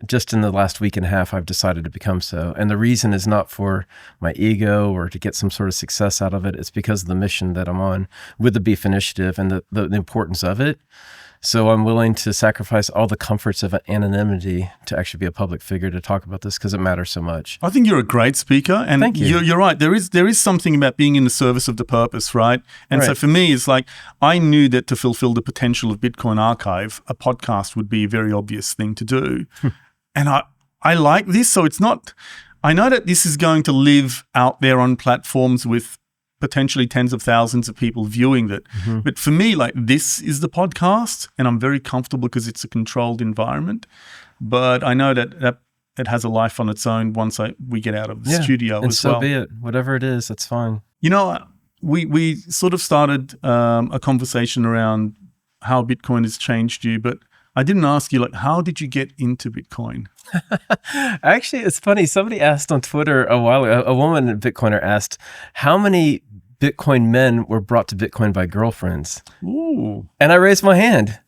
just in the last week and a half, I've decided to become so. And the reason is not for my ego or to get some sort of success out of it. It's because of the mission that I'm on with the Beef Initiative and the importance of it. So I'm willing to sacrifice all the comforts of anonymity to actually be a public figure to talk about this because it matters so much. I think you're a great speaker, and Thank you. You're right. There is something about being in the service of the purpose, right? And so for me, it's like I knew that to fulfill the potential of Bitcoin Archive, a podcast would be a very obvious thing to do. And I like this, so it's not. I know that this is going to live out there on platforms with potentially tens of thousands of people viewing that. But for me, like, this is the podcast, and I'm very comfortable because it's a controlled environment. But I know that it has a life on its own once we get out of the studio and as well. So be it. Whatever it is, that's fine. You know, we sort of started a conversation around how Bitcoin has changed you, but I didn't ask you, like, how did you get into Bitcoin? Actually, it's funny. Somebody asked on Twitter a while ago, a woman, a Bitcoiner, asked, how many Bitcoin men were brought to Bitcoin by girlfriends? Ooh. And I raised my hand.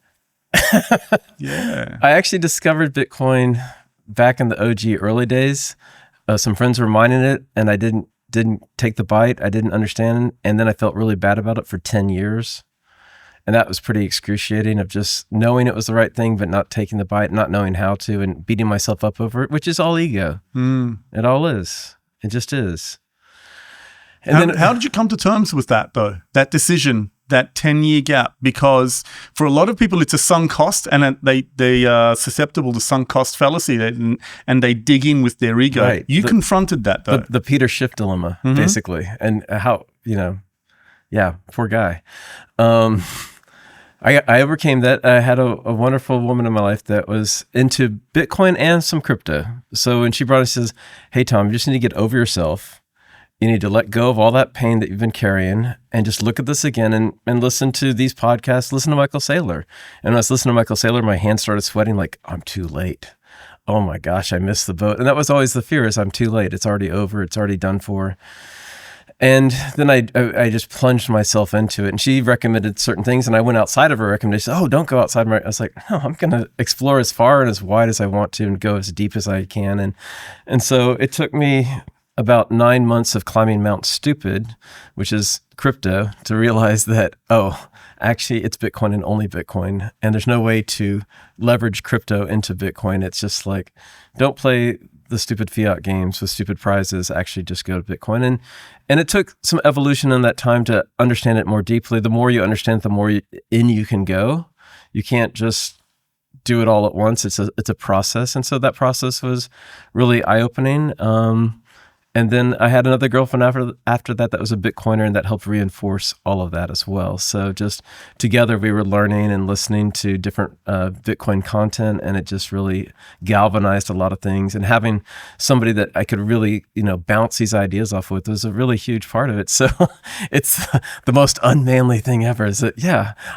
Yeah. I actually discovered Bitcoin back in the OG early days. Some friends were mining it, and I didn't take the bite. I didn't understand. And then I felt really bad about it for 10 years. And that was pretty excruciating, of just knowing it was the right thing, but not taking the bite, not knowing how to, and beating myself up over it, which is all ego. It all is. It just is. And How did you come to terms with that, though? That decision, that 10-year gap? Because for a lot of people, it's a sunk cost, and they are susceptible to sunk cost fallacy, and they dig in with their ego. Right. You confronted that, though. The Peter Schiff dilemma, basically. And how, poor guy. I overcame that. I had a wonderful woman in my life that was into Bitcoin and some crypto. So when she brought it, she says, hey, Tom, you just need to get over yourself. You need to let go of all that pain that you've been carrying and just look at this again and listen to these podcasts, listen to Michael Saylor. And when I was listening to Michael Saylor, my hands started sweating like, I'm too late. Oh my gosh, I missed the boat. And that was always the fear, is I'm too late. It's already over. It's already done for. And then I just plunged myself into it, and she recommended certain things, and I went outside of her recommendation. Oh, don't go outside I was like, no, I'm going to explore as far and as wide as I want to and go as deep as I can. And so it took me about 9 months of climbing Mount Stupid, which is crypto, to realize that, actually it's Bitcoin and only Bitcoin. And there's no way to leverage crypto into Bitcoin. It's just like, don't play the stupid fiat games with stupid prizes, actually just go to Bitcoin. And it took some evolution in that time to understand it more deeply. The more you understand it, the more in you can go. You can't just do it all at once. It's a process. And so that process was really eye-opening. And then I had another girlfriend after that was a Bitcoiner, and that helped reinforce all of that as well. So just together we were learning and listening to different Bitcoin content, and it just really galvanized a lot of things. And having somebody that I could really, bounce these ideas off with was a really huge part of it. So it's the most unmanly thing ever, is that,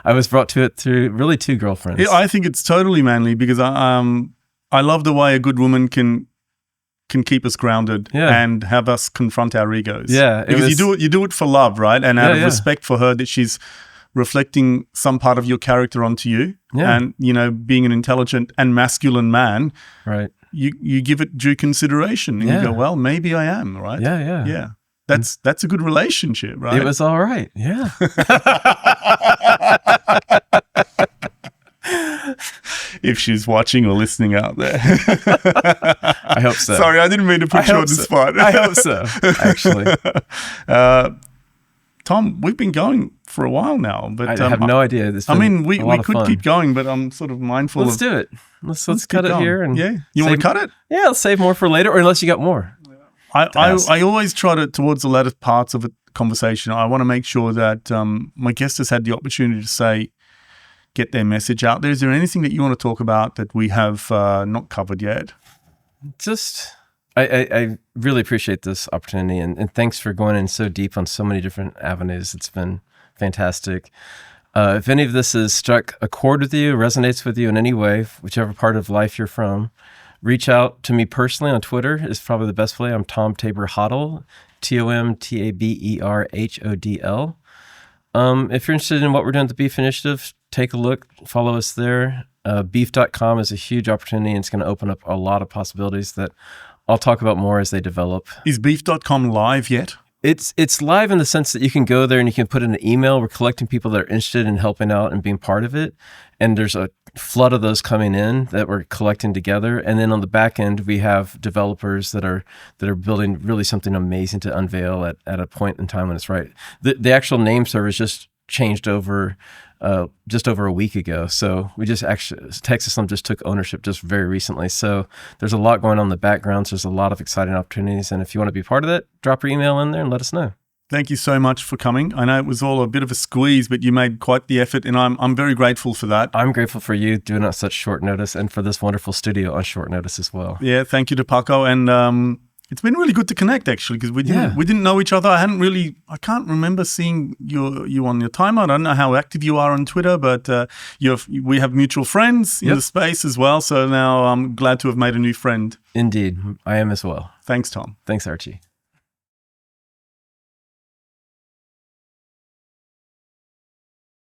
I was brought to it through really two girlfriends. Yeah, I think it's totally manly, because I love the way a good woman can keep us grounded and have us confront our egos. Yeah. Because you do it for love, right? And out of respect for her, that she's reflecting some part of your character onto you. Yeah. And, being an intelligent and masculine man, right? You give it due consideration, and you go, well, maybe I am, right? Yeah. That's a good relationship, right? It was all right. Yeah. If she's watching or listening out there. I hope so. Sorry, I didn't mean to put you on the spot. I hope so, actually. Tom, we've been going for a while now, but I have no idea. We could keep going, but I'm sort of mindful. Let's do it. Let's cut it here. And you want to cut it? Yeah, I'll save more for later, or unless you got more. I always try to, towards the latter parts of a conversation, I want to make sure that my guest has had the opportunity to get their message out there. Is there anything that you want to talk about that we have not covered yet? Just, I really appreciate this opportunity, and thanks for going in so deep on so many different avenues. It's been fantastic. If any of this has struck a chord with you, resonates with you in any way, whichever part of life you're from, reach out to me personally on Twitter is probably the best way. I'm Tom Tabor Hodl, TomTaberhodl. If you're interested in what we're doing at the Beef Initiative, take a look, follow us there. Beef.com is a huge opportunity, and it's going to open up a lot of possibilities that I'll talk about more as they develop. Is Beef.com live yet? It's live in the sense that you can go there and you can put in an email. We're collecting people that are interested in helping out and being part of it. And there's a flood of those coming in that we're collecting together. And then on the back end, we have developers that are building really something amazing to unveil at a point in time when it's right. The actual name server is just changed over just over a week ago. So we just actually, Texas just took ownership just very recently. So there's a lot going on in the background. So there's a lot of exciting opportunities. And if you want to be part of that, drop your email in there and let us know. Thank you so much for coming. I know it was all a bit of a squeeze, but you made quite the effort, and I'm very grateful for that. I'm grateful for you doing it on such short notice and for this wonderful studio on short notice as well. Yeah, thank you to Paco, and it's been really good to connect actually, because we didn't know each other. I can't remember seeing you on your timeline. I don't know how active you are on Twitter, but we have mutual friends in the space as well. So now I'm glad to have made a new friend. Indeed, I am as well. Thanks, Tom. Thanks, Archie.